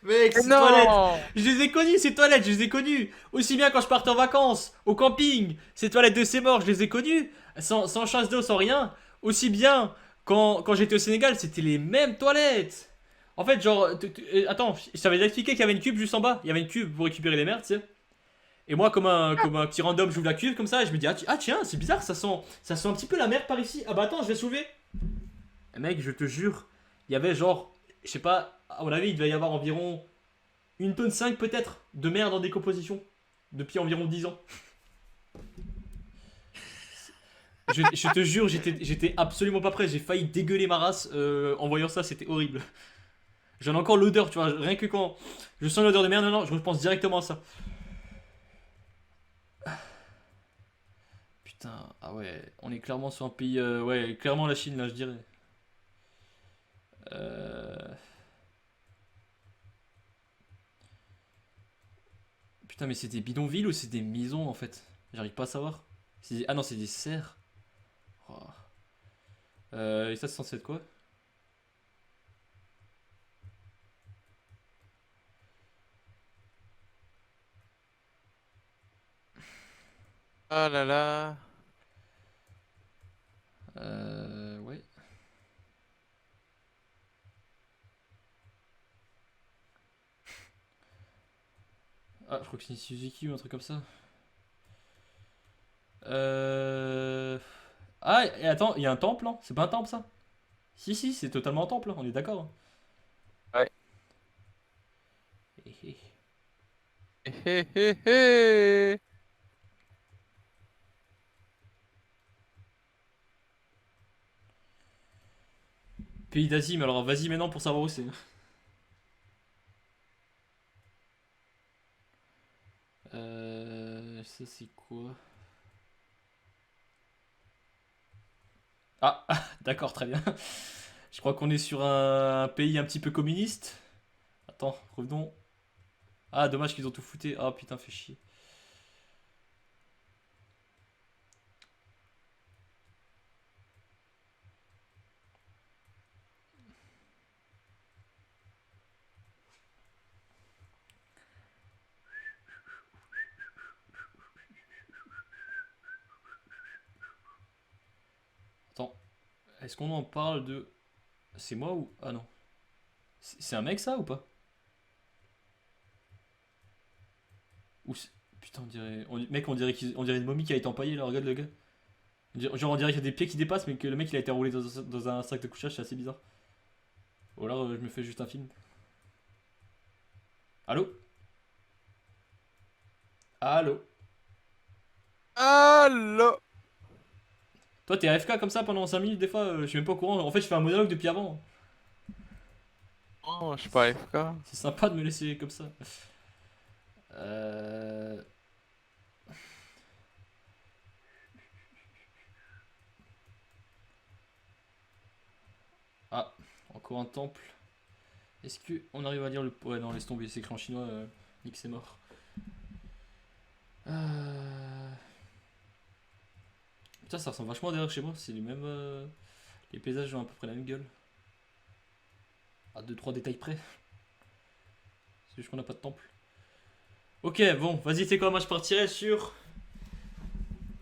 Mec, Mais ces toilettes, non! je les ai connues, ces toilettes, je les ai connues. Aussi bien quand je partais en vacances, au camping, ces toilettes de ces morts, je les ai connues. Sans chasse d'eau, sans rien. Aussi bien quand j'étais au Sénégal, c'était les mêmes toilettes. En fait, genre, attends, je t'avais déjà expliqué qu'il y avait une cuve juste en bas. Il y avait une cuve pour récupérer les merdes, tu sais. Et moi, comme un petit random, j'ouvre la cuve comme ça et je me dis, ah tiens, c'est bizarre, ça sent un petit peu la merde par ici. Ah bah attends, je vais soulever. Et mec, je te jure, il y avait genre, je sais pas, à mon avis, il devait y avoir environ 1,5 tonne peut-être de merde en décomposition depuis environ 10 ans. Je te jure, j'étais absolument pas prêt. J'ai failli dégueuler ma race en voyant ça, c'était horrible. J'en ai encore l'odeur, tu vois. Rien que quand je sens l'odeur de merde, non, non, je repense directement à ça. Putain, ah ouais, on est clairement sur un pays. Ouais, clairement la Chine, là, je dirais. Euh... Putain, mais c'est des bidonvilles ou c'est des maisons en fait? J'arrive pas à savoir. Ah non, c'est des serres. Oh. Et ça, c'est censé être quoi? Oh là là. Ouais. Ah, je crois que c'est une Suzuki ou un truc comme ça. Euh... Ah, et attends, il y a un temple, hein? C'est pas un temple ça? Si, si, c'est totalement un temple, hein, on est d'accord, hein. Ouais. Hé, hé. Hé hé hé hé. Pays d'Asie, mais alors vas-y maintenant pour savoir où c'est. Ça c'est quoi? Ah, d'accord, très bien. Je crois qu'on est sur un pays un petit peu communiste. Attends, revenons. Ah, dommage qu'ils ont tout fouté. Ah putain, fait chier. Attends, est-ce qu'on en parle de. C'est moi ou. Ah non. C'est un mec ça ou pas? Ou Putain, on dirait. Mec, on dirait une momie qui a été empaillée là, regarde le gars. Genre on dirait qu'il y a des pieds qui dépassent, mais que le mec il a été enroulé dans un sac de couchage, c'est assez bizarre. Ou alors je me fais juste un film. Allô? Allô? Allô? Toi t'es AFK comme ça pendant 5 minutes des fois, je suis même pas au courant. En fait je fais un monologue depuis avant. Oh, je suis pas AFK. C'est sympa de me laisser comme ça. Euh... Ah, encore un temple. Est-ce que on arrive à lire le... Ouais non laisse tomber, c'est écrit en chinois, Nick c'est mort. Putain ça ressemble vachement derrière chez moi, c'est les mêmes... Les paysages ont à peu près la même gueule. À 2-3 détails près. C'est juste qu'on n'a pas de temple. Ok, bon, vas-y, c'est quoi? Moi je partirais sur.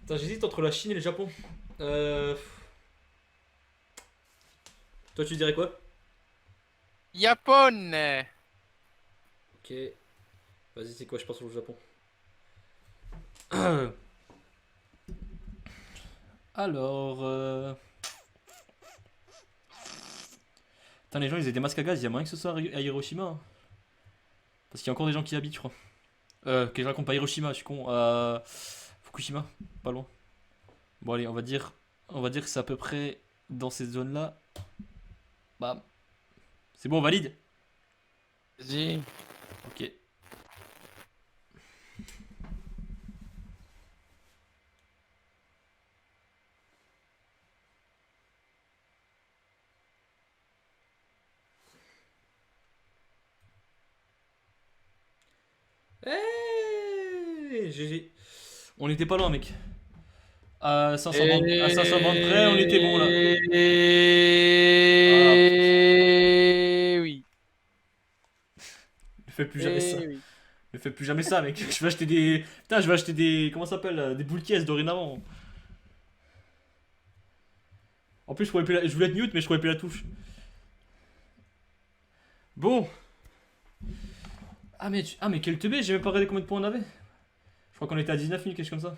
Putain, j'hésite entre la Chine et le Japon. Euh... Toi, tu dirais quoi? Japon. Ok. Vas-y, c'est quoi? Je pars sur le Japon. Alors. Putain, les gens ils aient des masques à gaz, il y a moyen que ce soit à Hiroshima, hein. Parce qu'il y a encore des gens qui y habitent, je crois. Que je raconte pas Hiroshima, je suis con. Fukushima, pas loin. Bon, allez, on va dire. On va dire que c'est à peu près dans ces zones-là. Bam. C'est bon, on valide? Vas-y. Ok. Hey, GG. On était pas loin, mec. À 520, à 520 près, on était bon là. Ah, Oui. ne fais plus jamais ça. Oui. Ne fais plus jamais ça, mec. Je vais acheter des. Putain, je vais acheter des. Comment ça s'appelle? Des boules caisses dorénavant. En plus, je voulais être mute, mais je trouvais plus la touche. Bon. Ah, mais quel teubé, j'ai même pas regardé combien de points on avait. Je crois qu'on était à 19 000, quelque chose comme ça.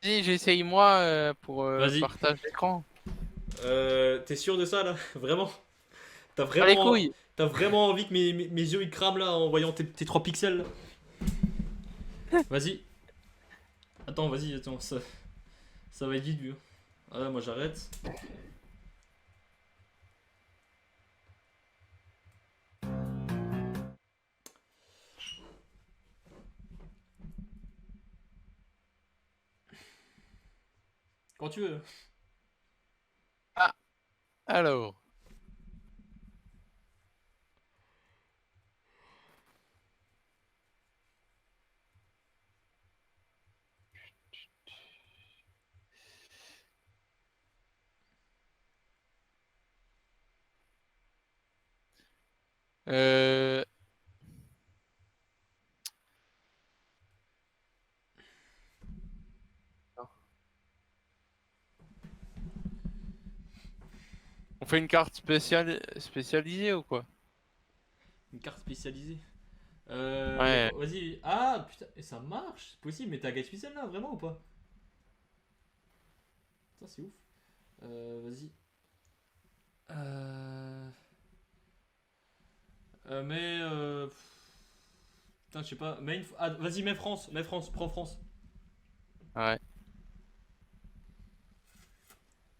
Vas-y, j'essaye moi pour Vas-y. partage d'écran. T'es sûr de ça là? Vraiment? T'as Pas les vraiment. couilles. T'as vraiment envie que mes yeux ils crament là en voyant tes 3 pixels là? Vas-y. Attends, vas-y, attends, ça va être vite vu. Ah ouais, moi j'arrête. Quand tu veux. Ah, alors. Euh... On fait une carte spécialisée ou quoi? Une carte spécialisée. Ouais. Vas-y. Ah putain, et ça marche, c'est possible, mais t'as guide spécial là, vraiment ou pas? Putain, c'est ouf. Vas-y. Mais. Putain, je sais pas. Ah, vas-y, mets France, prends France. Ouais.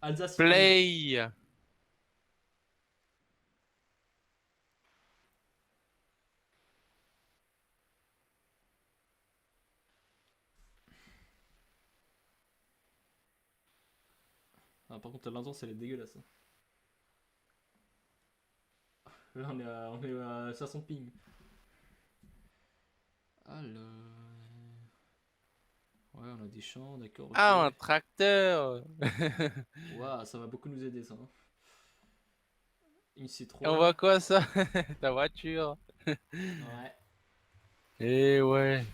Alsace. Play. Ah, par contre, l'intence elle est dégueulasse, hein. Là, on est à 60 ping. Alors. Ouais, on a des champs, d'accord. Ok. Ah, un tracteur. Waouh, ça va beaucoup nous aider ça, hein. Une C3. Et on voit quoi ça? Ta voiture. Ouais. Eh ouais.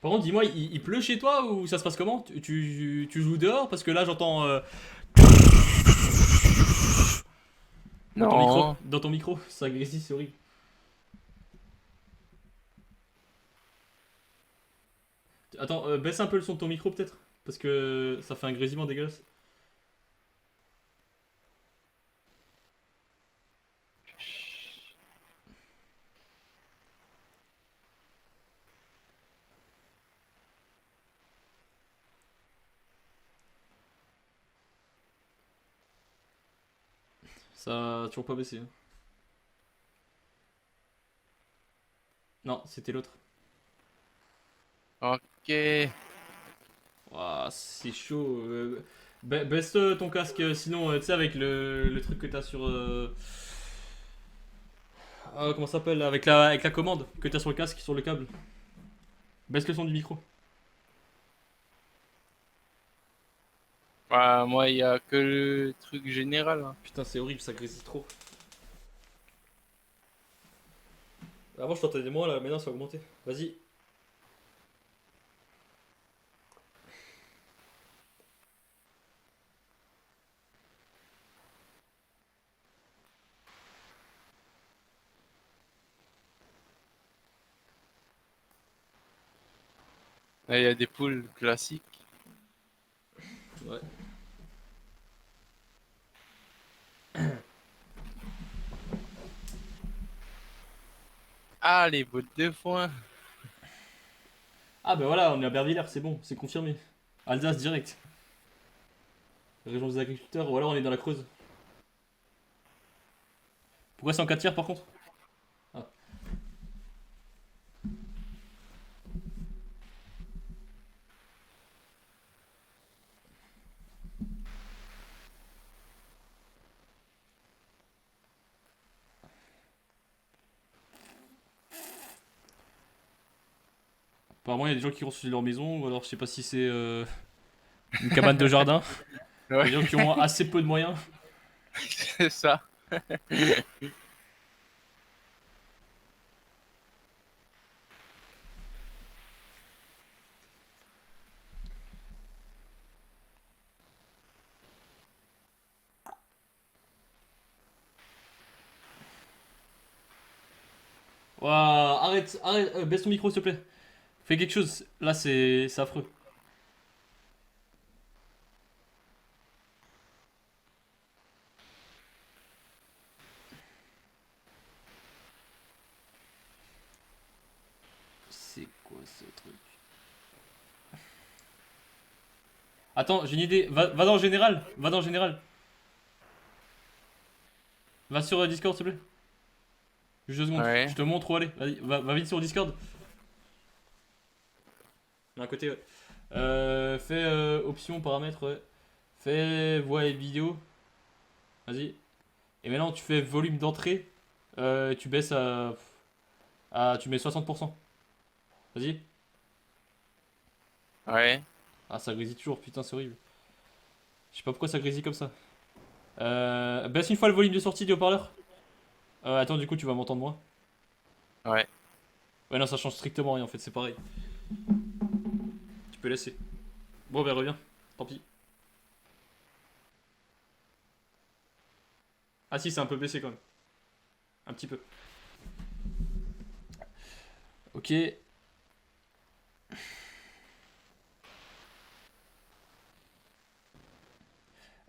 Par contre, dis-moi, il pleut chez toi ou ça se passe comment? Tu joues dehors? Parce que là, j'entends. Dans ton micro, Non. dans ton micro, ça grésille, c'est horrible. Attends, baisse un peu le son de ton micro peut-être. Parce que ça fait un grésillement dégueulasse. Ça a toujours pas baissé, hein. Non, c'était l'autre. Ok. Ouah, c'est chaud. Baisse ton casque, sinon, tu sais, avec le truc que t'as sur. Comment ça s'appelle? Avec la commande que t'as sur le casque, sur le câble. Baisse le son du micro. Bah, moi, il y a que le truc général, hein. Putain, c'est horrible, ça grésille trop. Avant, je t'entendais moins, là, maintenant, ça a augmenté. Vas-y. Là, il y a des poules classiques. Ouais. Ah, les bottes de foin. Ah, bah voilà, on est à Bervillers, c'est bon, c'est confirmé. Alsace direct. Région des agriculteurs, ou alors on est dans la Creuse. Pourquoi c'est en 4 tiers par contre? Ah. Apparemment, il y a des gens qui construisent leur maison, ou alors je sais pas si c'est une cabane de jardin. Ouais, Des gens qui ont assez peu de moyens. c'est ça. Ouah, arrête, arrête, baisse ton micro s'il te plaît. Fais quelque chose, là c'est affreux. C'est quoi ce truc? Attends, j'ai une idée, va dans le général, va dans le général. Va sur Discord s'il te plaît. Juste 2 secondes, Ouais. je te montre où aller. Vas-y, va vite sur Discord. D'un côté, ouais. Fais options, paramètres, ouais. Fais voix et vidéo. Vas-y. Et maintenant, tu fais volume d'entrée. Tu baisses tu mets 60%. Vas-y. Ouais. Ah, ça grésille toujours, putain, c'est horrible. Je sais pas pourquoi ça grésille comme ça. Baisse une fois le volume de sortie du haut-parleur. Attends, du coup, tu vas m'entendre moins. Ouais. Ouais, non, ça change strictement rien en fait, c'est pareil. Tu peux laisser. Bon, ben reviens. Tant pis. Ah, si, c'est un peu baissé quand même. Un petit peu. Ok.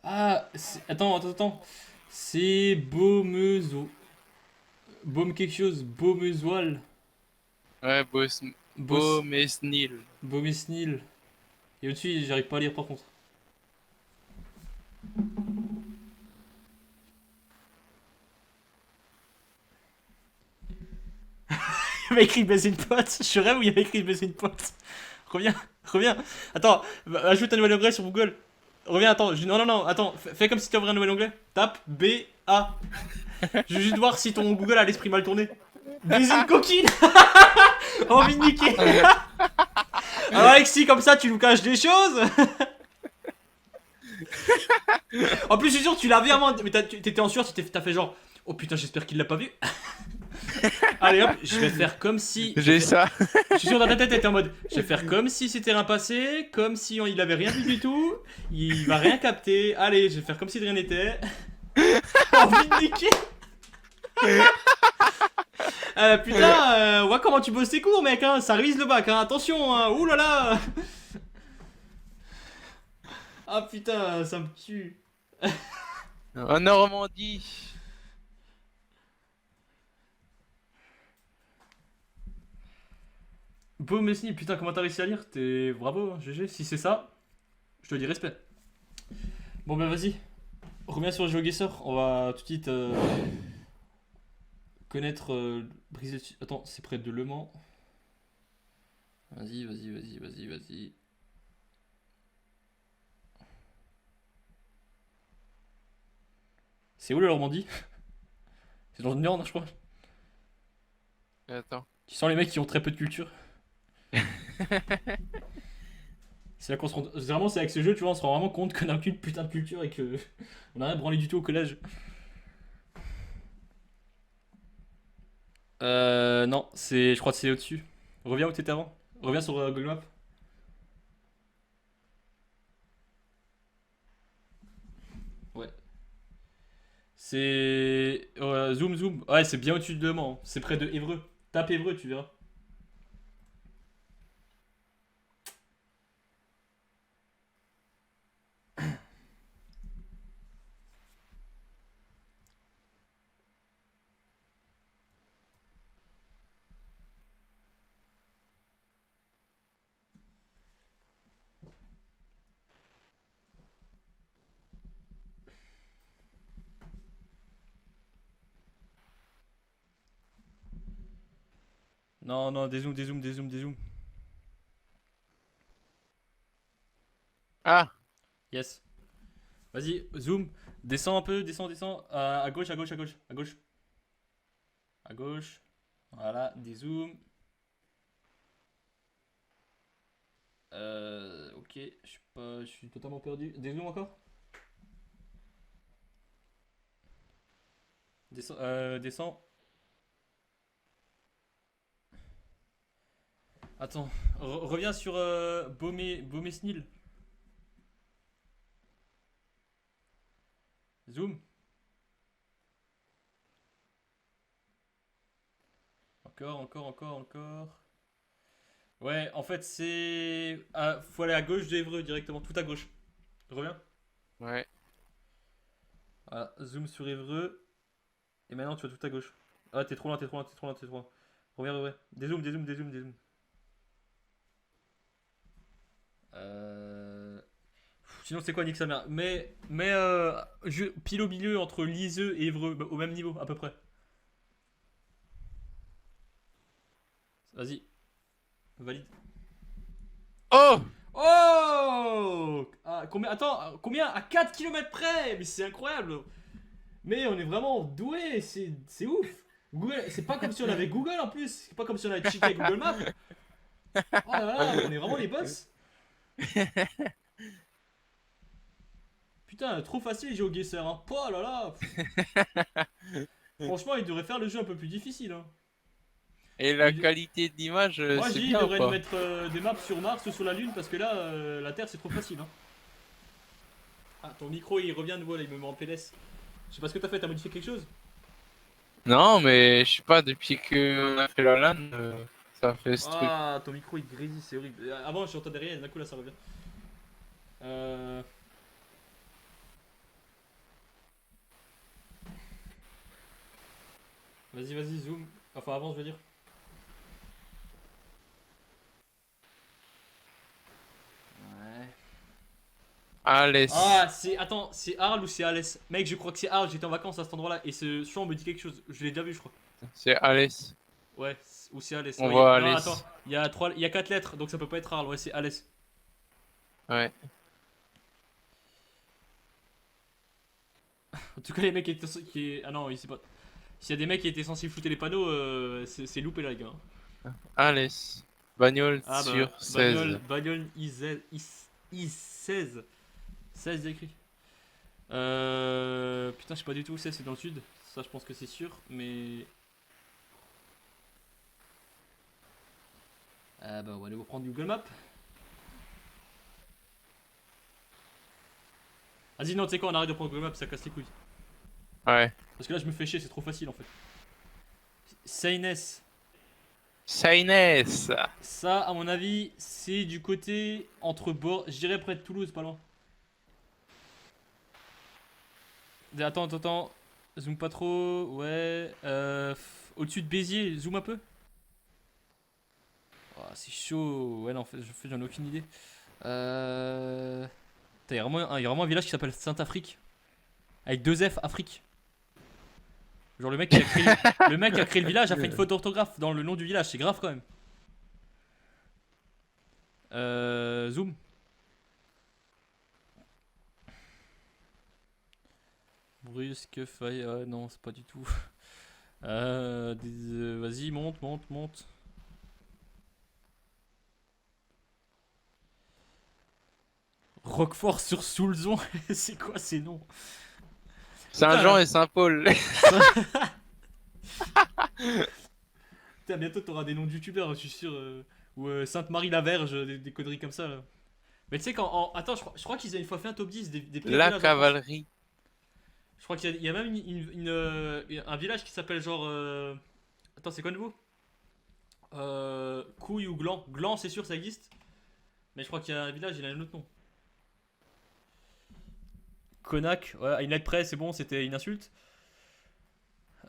Ah, attends. C'est Beaumezo. Baume quelque chose. Beaumezoil. Ouais, Bos. Beaumesnil. Beaumesnil. Et au-dessus, j'arrive pas à lire par contre. Il y avait écrit baiser une pote. Je rêve où il y avait écrit baiser une pote. Reviens. Attends, ajoute un nouvel onglet sur Google. Reviens, attends. Non, attends. Fais comme si tu ouvrais un nouvel onglet. Tape B-A. Je veux juste voir si ton Google a l'esprit mal tourné. Baiser une coquine. Envie de niquer. Alors Alexis, comme ça tu nous caches des choses. En plus je suis sûr que tu l'avais avant. Mais t'étais en sueur, t'as fait genre oh putain j'espère qu'il l'a pas vu. Allez hop, je vais faire comme si. J'ai ça. Je suis sûr dans ta tête t'étais en mode je vais faire comme si c'était rien passé. Comme si il avait rien vu du tout. Il va rien capter. Allez je vais faire comme si de rien n'était. Envie de niquer. Putain, on voit comment tu bosses tes cours, mec, hein. Ça révise le bac, hein. Attention, hein. Ouh là là. Ah putain, ça me tue. En Normandie. Beau Mesni, putain, comment t'as réussi à lire? T'es bravo, hein, GG. Si c'est ça, je te dis respect. Bon, bah vas-y. Reviens sur GeoGuessr. On va tout de suite connaître. Briser. Attends, c'est près de Le Mans. Vas-y, vas-y, vas-y, vas-y, vas-y. C'est où la Normandie? C'est dans le Nord, non, je crois. Attends. Tu sens les mecs qui ont très peu de culture. C'est là qu'on se rend. Vraiment, c'est avec ce jeu, tu vois, on se rend vraiment compte qu'on a aucune putain de culture et que. On a rien branlé du tout au collège. Non, je crois que c'est au-dessus. Reviens où t'étais avant. Reviens sur Google Maps. Ouais. C'est. Zoom, zoom. Ouais, c'est bien au-dessus de Le Mans. C'est près de Évreux. Tape Évreux, tu verras. Non, non, dézoom, dézoom, dézoom, dézoom. Ah, Yes. Vas-y, zoom. Descends un peu, descends, descends. À gauche, à gauche, à gauche, à gauche. À gauche. Voilà, dézoom. Ok, je suis totalement perdu. Dézoom encore. Descends, descends. Attends, reviens sur Beaumesnil. Zoom. Encore, encore, encore, encore. Ouais, en fait, c'est. Faut aller à gauche d'Evreux directement, tout à gauche. Reviens. ouais. Voilà, zoom sur Évreux. Et maintenant, tu vas tout à gauche. Ah, t'es trop loin, t'es trop loin, t'es trop loin, t'es trop loin. Reviens, reviens. Dézoom, dézoom, dézoom, dézoom. Sinon, c'est quoi, nique sa mère. Pile au milieu entre Liseux et Évreux, bah, au même niveau, à peu près. Vas-y, valide. Oh! Oh combien, attends, combien? À 4 km près. Mais c'est incroyable. Mais on est vraiment doué, c'est ouf. Google, c'est pas comme si on avait Google en plus. C'est pas comme si on avait checké Google Maps. Oh là là, on est vraiment les boss. Putain, trop facile GeoGuessr, hein. Oh là là. Franchement, il devrait faire le jeu un peu plus difficile, hein. Et la qualité de l'image, Moi, c'est j'ai dit, il bien ou devrait nous pas? mettre des maps sur Mars ou sur la Lune parce que là, la Terre, c'est trop facile, hein. Ah, ton micro, il revient de nouveau, là, il me met en PLS. Je sais pas ce que t'as fait, t'as modifié quelque chose? Non, mais je sais pas, depuis qu'on a fait la LAN, ça fait ce truc. Ah, ton micro, il grésille, c'est horrible. Avant, j'entendais rien, et d'un coup, là, ça revient. Euh... Vas-y, vas-y, zoom. Enfin, avance, je veux dire. Ouais. Allez. Ah, c'est. Attends, c'est Arles ou c'est Alès? Mec, je crois que c'est Arles, j'étais en vacances à cet endroit-là et ce champ me dit quelque chose. Je l'ai déjà vu, je crois. C'est Alès. Ouais, ou c'est Alès. On Ouais, voit non, attends, Alès. il y a 4 lettres donc ça peut pas être Arles. Ouais, c'est Alès. Ouais. En tout cas, les mecs Ah non, il sait pas. S'il y a des mecs qui étaient censés flouter les panneaux, c'est loupé là, les gars. Alès. Bagnole Ah sur bah, 16. bagnole I16. 16 écrit. Putain, je sais pas du tout où c'est dans le sud. Ça, je pense que c'est sûr, mais. Ah bah, on va aller reprendre Google Maps. Vas-y, non, tu sais quoi, on arrête de prendre Google Maps, ça casse les couilles. Ouais. Parce que là, je me fais chier, c'est trop facile en fait. Saynes. Sainès. Ça, à mon avis, c'est du côté entre bord. Je dirais près de Toulouse, pas loin. Attends. Zoom pas trop. Ouais. Au-dessus de Béziers, zoom un peu. Oh, c'est chaud. Ouais, non, en fait, j'en ai aucune idée. Il y a vraiment un village qui s'appelle Saint-Afrique. Avec deux F, Afrique. Genre, le mec qui a créé le village a fait une faute d'orthographe dans le nom du village. C'est grave quand même. Zoom. Brusque, faille. Non, c'est pas du tout. Vas-y, monte. Roquefort sur Soulzon. C'est quoi ces noms? Saint-Jean et Saint-Paul. Putain, bientôt t'auras des noms de youtubeurs, je suis sûr. Ou Sainte-Marie-la-Verge, des conneries comme ça. Là. Mais tu sais, attends, je crois qu'ils avaient une fois fait un top 10 des pires La villages en France. cavalerie. Je crois qu'il y a même un village qui s'appelle genre. Attends, c'est quoi de nouveau? Couille ou Gland. Gland, c'est sûr, ça existe. Mais je crois qu'il y a un village, il a un autre nom. Konak, ouais, à une lettre près, c'est bon, c'était une insulte.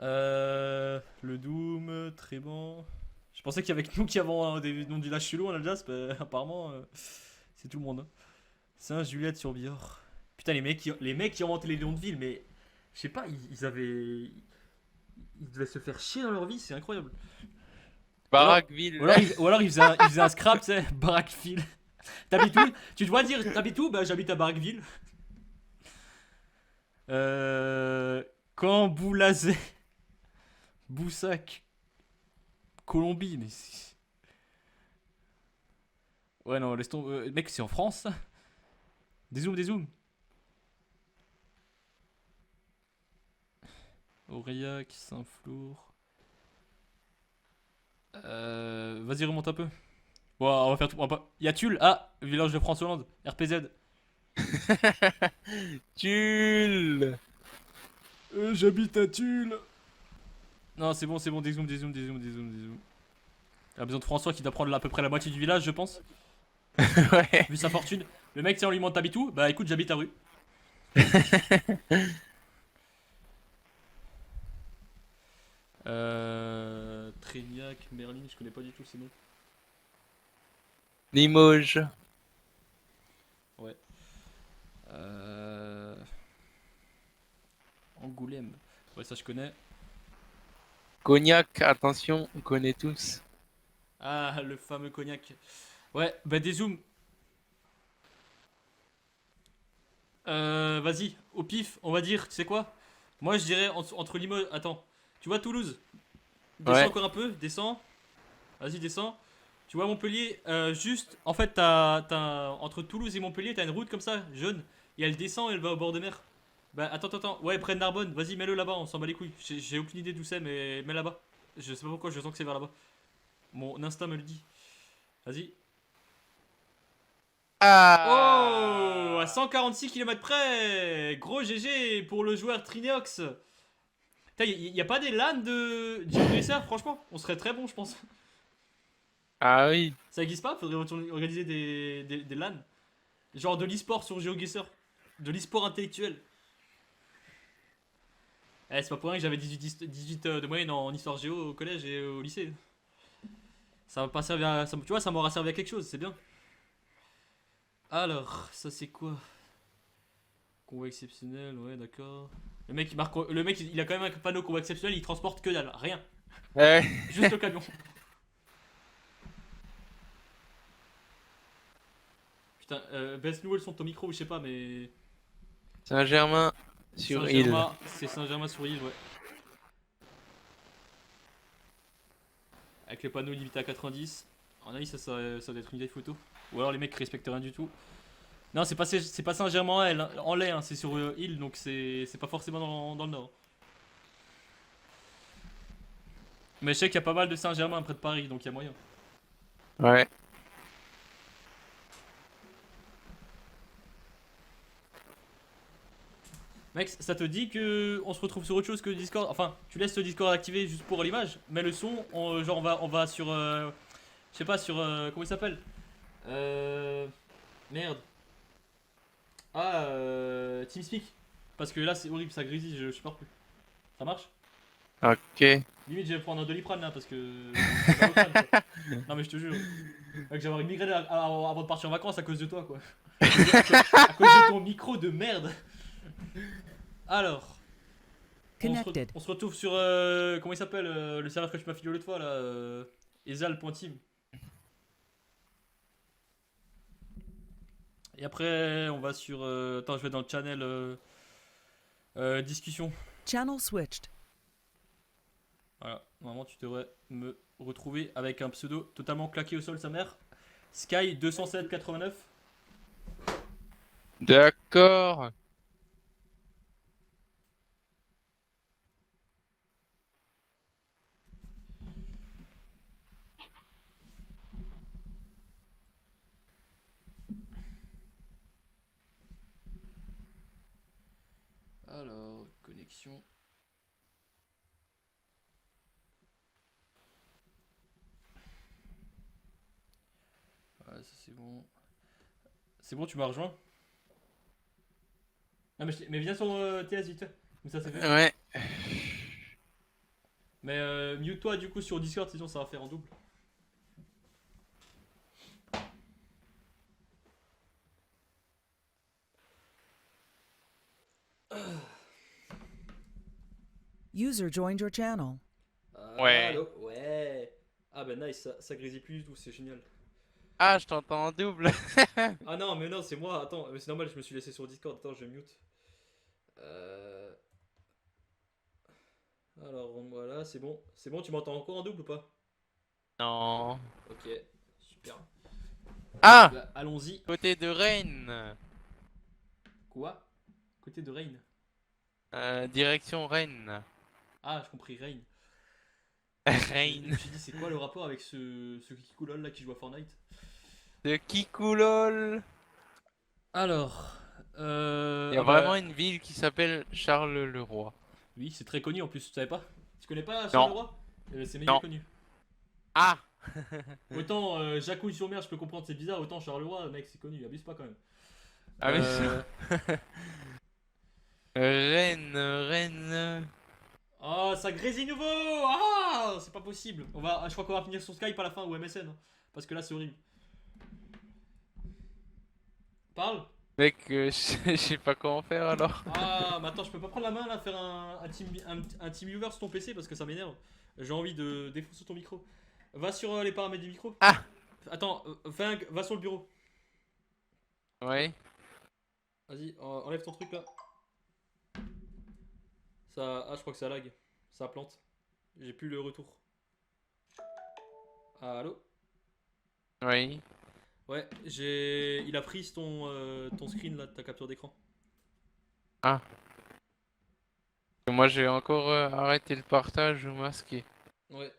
Le Doom, très bon. Je pensais qu'il y avait que nous qui avons des noms de villages chelous en Alsace, mais apparemment, c'est tout le monde. Hein. Saint-Juliette sur Bior. Putain, les mecs qui ont inventé les noms de villes, mais je sais pas, ils avaient. Ils devaient se faire chier dans leur vie, c'est incroyable. Baraqueville. Ou alors ils faisaient un scrap, tu sais, Baraqueville. T'habites où? Tu dois dire, t'habites où? Bah, j'habite à Baraqueville. Camboulazé. Boussac. Colombie, mais. Ouais, non, laisse tomber. Mec, c'est en France ça? Des zooms. Aurillac, Saint-Flour. Vas-y, remonte un peu. Bon, on va faire tout. Y a Tulle. Ah, village de France Hollande. RPZ. Tulle. J'habite à Tulle. Non, c'est bon, des zooms. Il a besoin de François qui doit prendre à peu près la moitié du village, je pense. Ouais. Vu sa fortune. Le mec, si on lui demande t'habites où? Bah écoute, j'habite à rue. Trégnac, Merlin, je connais pas du tout ces noms. Limoges. Ouais. Angoulême. Ouais, ça je connais. Cognac, attention, on connaît tous. Ah, le fameux cognac. Ouais, bah des zooms. Vas-y, au pif, on va dire, tu sais quoi? Moi je dirais entre Limoges. Attends, tu vois Toulouse? Descends Ouais. encore un peu, descends. Vas-y, descends. Tu vois Montpellier, juste, en fait, entre Toulouse et Montpellier, t'as une route comme ça, jaune, et elle descend et elle va au bord de mer. Bah, attends, ouais, près de Narbonne, vas-y, mets-le là-bas, on s'en bat les couilles. J'ai aucune idée d'où c'est, mais mets là-bas. Je sais pas pourquoi, je sens que c'est vers là-bas. Mon instinct me le dit. Vas-y. Oh, à Ah. 146 km près. Gros GG pour le joueur Trineox. Putain, y a pas des LAN de GeoGuessr, franchement, on serait très bon, je pense. Ah oui. Ça existe pas? Faudrait organiser des LAN. Genre de l'e-sport sur GeoGuessr. De l'e-sport intellectuel. Eh, c'est pas pour rien que j'avais 18 de moyenne en histoire géo au collège et au lycée. Ça va pas servir à. Tu vois, ça m'aura servi à quelque chose, c'est bien. Alors, ça c'est quoi? Convoi exceptionnel, ouais, d'accord. Le mec, il a quand même un panneau convoi exceptionnel, il transporte que dalle, rien. Ouais. Juste le camion. Putain, baisse nous le son de ton micro, je sais pas, mais. Saint-Germain sur Île. Saint-Germain, c'est Saint-Germain-sur-Île, ouais. Avec le panneau limité à 90. En avis, ça doit être une vieille photo. Ou alors les mecs qui respectent rien du tout. Non, c'est pas Saint-Germain en lait, hein, c'est sur île, donc c'est pas forcément dans le nord. Mais je sais qu'il y a pas mal de Saint-Germain près de Paris, donc il y a moyen. Ouais. Mec, ça te dit que on se retrouve sur autre chose que Discord? Enfin, tu laisses le Discord activé juste pour l'image, mais le son, genre on va sur, je sais pas, sur, comment il s'appelle? Merde. Ah, TeamSpeak. Parce que là c'est horrible, ça grésille, je supporte plus. Ça marche? Ok. Limite, je vais prendre un Doliprane là parce que j'ai mal au crâne, quoi. Non mais je te jure, mec, j'avais une migraine avant de partir en vacances à cause de toi quoi. À cause de ton micro de merde. Alors. Connected. On se retrouve sur. Comment il s'appelle le serveur que tu m'as filé l'autre fois là Ezal.team. Et après, on va sur. Attends, je vais dans le channel discussion. Channel switched. Voilà, normalement, tu devrais me retrouver avec un pseudo totalement claqué au sol, sa mère. Sky20789. D'accord. Alors, connexion. Ouais, ça c'est bon. C'est bon, tu m'as rejoint? Non, mais viens sur TS vite. Comme ça, c'est fait. Ouais. Mais mute-toi du coup sur Discord, sinon ça va faire en double. User joined your channel. Ouais. Allô. Ouais. Ah bah nice, ça grésille plus du tout, c'est génial. Ah, je t'entends en double. Ah non, mais non, c'est moi. Attends, mais c'est normal, je me suis laissé sur Discord. Attends, je mute. Euh... Alors voilà, c'est bon. C'est bon, tu m'entends encore en double ou pas? Non. Ok, super. Ah, Bah, allons-y. côté de Rennes. Quoi? Côté de Rain. Direction Rennes. Ah, j'ai compris, Rain. Je me Rennes. suis dit, c'est quoi le rapport avec ce Kikulol là qui joue à Fortnite? De Kikoulol. Alors, Il y a ah vraiment bah, une ville qui s'appelle Charles-le-Roi. oui, c'est très connu en plus, tu savais pas? Tu connais pas Non. Charleroi? C'est méga Non. connu. Ah. Autant Jacouille-sur-Mer, je peux comprendre, c'est bizarre, autant Charleroi, mec, c'est connu, abuse pas quand même. Ah oui. Euh... Rennes. Oh, ça grésille nouveau! Ah, c'est pas possible. Je crois qu'on va finir sur Skype à la fin ou MSN, hein, parce que là c'est horrible. Parle. Mec, je sais pas comment faire alors. Ah, mais attends, je peux pas prendre la main là, faire un team viewer sur ton PC parce que ça m'énerve. J'ai envie de défoncer ton micro. Va sur les paramètres du micro. Ah. Attends, va sur le bureau. Ouais. Vas-y, enlève ton truc là. Ça, je crois que ça lag. Ça plante. J'ai plus le retour. Ah, allô? Oui. Ouais, il a pris ton screen là, de ta capture d'écran. Ah. Moi j'ai encore arrêté le partage ou masqué. Ouais.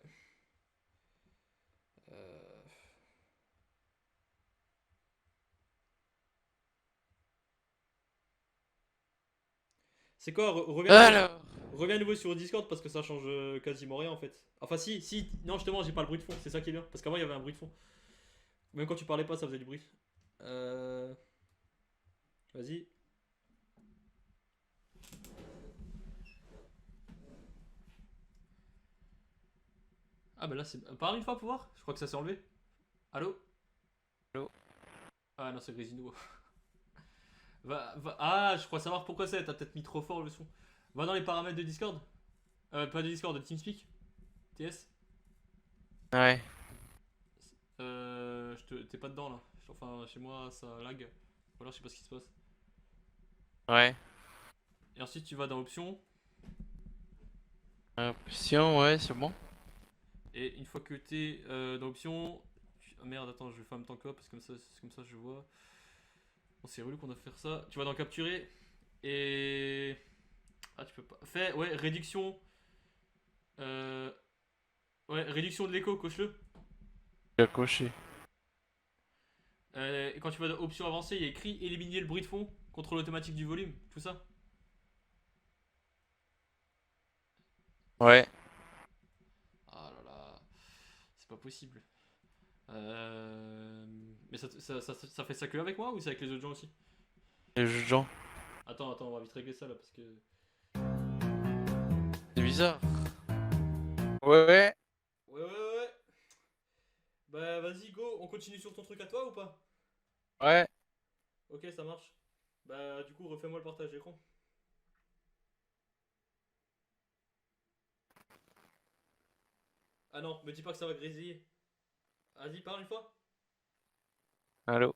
Euh, C'est quoi? Alors. Reviens à nouveau sur Discord parce que ça change quasiment rien en fait. Enfin si, non justement j'ai pas le bruit de fond, c'est ça qui est bien. Parce qu'avant il y avait un bruit de fond. Même quand tu parlais pas ça faisait du bruit. Vas-y. Ah bah là c'est... Parle une fois pour voir. Je crois que ça s'est enlevé. Allô? Allô? Ah non c'est Grésino. Ah je crois savoir pourquoi c'est. T'as peut-être mis trop fort le son. Va dans les paramètres de Discord. Pas de Discord, de TeamSpeak. TS. Ouais. T'es pas dedans là. Enfin chez moi ça lag. Ou alors je sais pas ce qui se passe. Ouais. Et ensuite tu vas dans options. Option, ouais, c'est bon. Et une fois que t'es dans options. Ah merde, attends, je vais faire en même temps que toi parce que comme ça je vois. Bon, c'est relou qu'on doit faire ça. Tu vas dans capturer. Et. Ah, tu peux pas. Fais, ouais, réduction. Euh... Ouais, réduction de l'écho, coche-le. J'ai coché. Et quand tu vas dans options avancées, il y a écrit éliminer le bruit de fond, contrôle automatique du volume, tout ça. Ouais, Ah là là, c'est pas possible. Mais ça fait ça que avec moi ou c'est avec les autres gens aussi? les gens. Attends, on va vite régler ça là parce que. C'est bizarre. Ouais, Ouais. Bah vas-y, go, on continue sur ton truc à toi ou pas? ouais. Ok, ça marche. Bah du coup, refais-moi le partage d'écran. Ah non, me dis pas que ça va grésiller. Vas-y, parle une fois. Allô.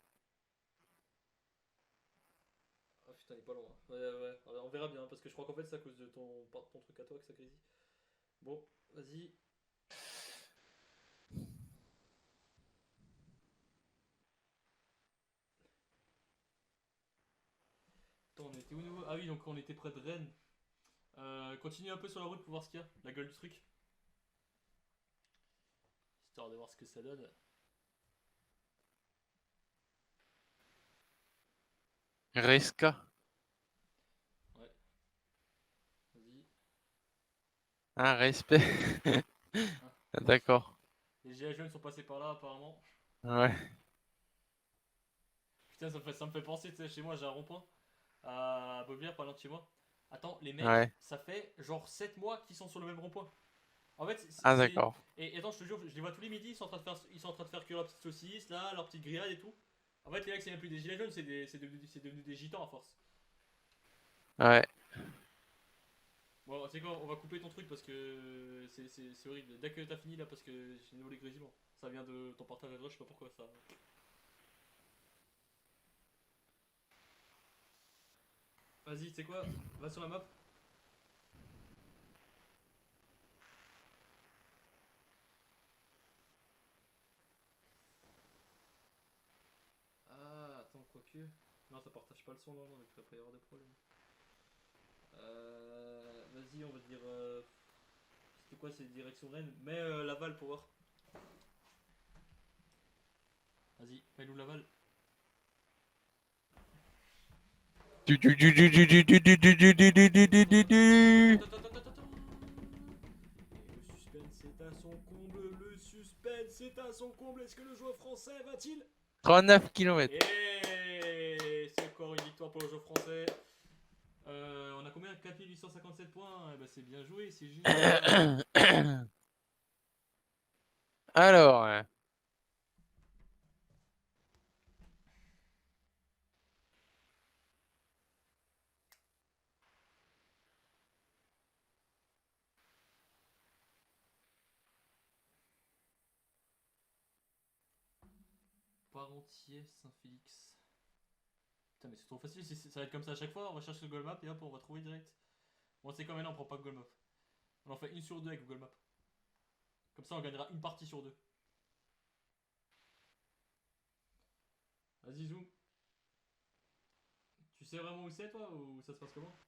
Ah putain, il est pas loin. Ouais. Alors, on verra bien parce que je crois qu'en fait c'est à cause de ton truc à toi que ça grésille. Bon, vas-y. Attends, on était où nouveau? Ah oui, donc on était près de Rennes. Continue un peu sur la route pour voir ce qu'il y a. La gueule du truc. Histoire de voir ce que ça donne. Reska. Ouais, vas-y. Un respect. Hein. D'accord. Les gilets jaunes sont passés par là apparemment. Ouais. Putain, ça me fait penser, tu sais, chez moi j'ai un rond-point à Beaubière, pas loin de chez moi. Attends, les mecs, Ouais. ça fait genre 7 mois qu'ils sont sur le même rond-point. En fait, Ah, d'accord. Et attends, je te jure, je les vois tous les midis, ils sont en train de faire cuire leur petite saucisse, là, leur petite grillade et tout. En fait, les mecs, c'est même plus des gilets jaunes, c'est devenu des gitans à force. Ouais. Bon, tu sais quoi, on va couper ton truc parce que c'est horrible. Dès que t'as fini là, parce que j'ai nouveau les grésillements. Ça vient de ton partage adresse, je sais pas pourquoi ça. Vas-y, tu sais quoi, va sur la map. Ah, attends, quoique. Non, ça partage pas le son, non, donc il va pas y avoir de problème. Vas-y, on va dire. C'était quoi, c'est direction Rennes? Mets Laval pour voir. Vas-y, mets-nous Laval. Du, du, du, du, du, du, du, du, du, du, du, du, du, du, du, du. Et le suspense est à son comble, le suspense est à son comble. Est-ce que le joueur français va-t-il? 39 km. Et c'est encore une victoire pour le joueur français. On a combien? 4857 points. Eh ben, c'est bien joué, c'est génial. Alors, Parentier, Saint-Félix. Putain, mais c'est trop facile, ça va être comme ça à chaque fois. On va chercher le Google Maps et hop, on va trouver direct. Bon, c'est quand même là, on prend pas Google Maps. On en fait une sur deux avec Google Maps. Comme ça, on gagnera une partie sur deux. Vas-y, zoom. Tu sais vraiment où c'est, toi, ou ça se passe comment?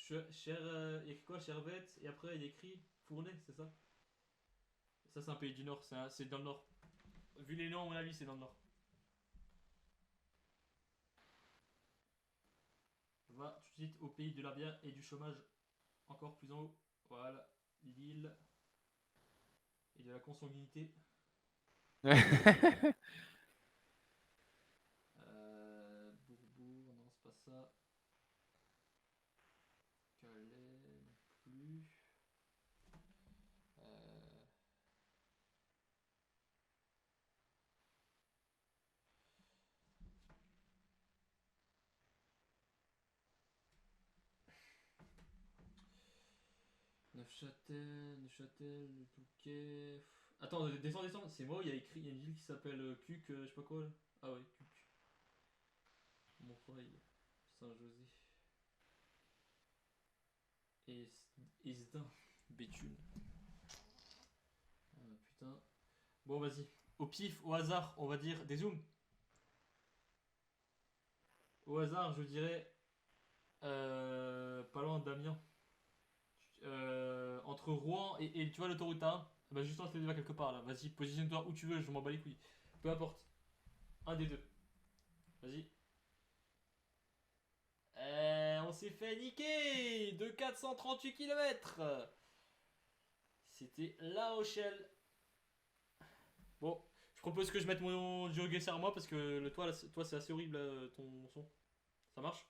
Il y a écrit quoi? Chervette, et après il y a écrit Fournais, c'est ça? Ça, c'est un pays du Nord, c'est dans le Nord. Vu les noms, à mon avis, c'est dans le Nord. Va tout de suite au pays de la bière et du chômage, encore plus en haut. Voilà, l'île et de la consanguinité. Bourbourg, non, c'est pas ça. Calais, non plus. Euh, Neuchâtel, le Touquet. Attends, descends. C'est moi, il y a une ville qui s'appelle Cuc, je sais pas quoi là. Ah ouais, Cuc. Montreuil, Saint-José. Et Esdin, Béthune. Ah putain. Bon, vas-y. Au pif, au hasard, on va dire des zooms. Au hasard, je dirais pas loin d'Amiens. Entre Rouen et tu vois l'autoroute A1, bah juste entre les deux là quelque part là. Vas-y, positionne-toi où tu veux, je m'en bats les couilles. Peu importe. Un des deux. Vas-y. On s'est fait niquer de 438 km. C'était La Rochelle. Bon, je propose que je mette mon GeoGuessr à moi parce que le toit, là, toi c'est assez horrible là, ton son. Ça marche?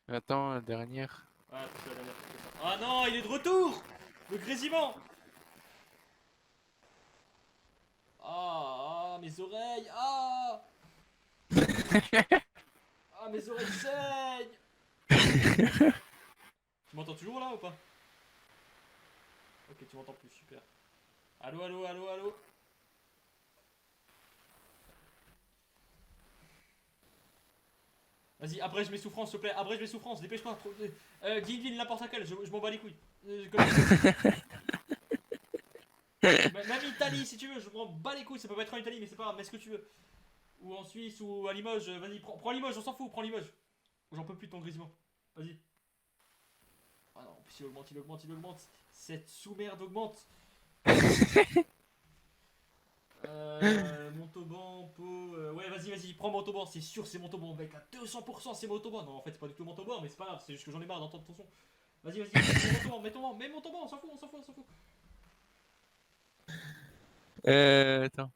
Attends, la dernière. Ouais, c'est la dernière. Ah non, il est de retour! Le grésillement! Ah, mes oreilles! Ah! Ah, mes oreilles saignent! Tu m'entends toujours là ou pas? Ok, tu m'entends plus, super. Allô, allô, allô, allô? Vas-y, abrège mes souffrances, s'il te plaît, abrège mes souffrances, dépêche-toi. Guinville, n'importe laquelle, je m'en bats les couilles. Même Italie, si tu veux, je m'en bats les couilles, ça peut pas être en Italie, mais c'est pas grave, mets ce que tu veux. Ou en Suisse, ou à Limoges, vas-y, prends Limoges, on s'en fout, prends Limoges. J'en peux plus de ton grisement. Vas-y. Ah non, en plus il augmente, il augmente, il augmente. Cette sous-merde augmente. Montauban, Pau. Ouais, vas-y, vas-y, prends Montauban, c'est sûr, c'est Montauban, mec, à 200%, c'est Montauban. Non, en fait, c'est pas du tout Montauban, mais c'est pas grave, c'est juste que j'en ai marre d'entendre ton son. Vas-y, vas-y, mets Montauban, on s'en fout, on s'en fout, on s'en fout. Attends.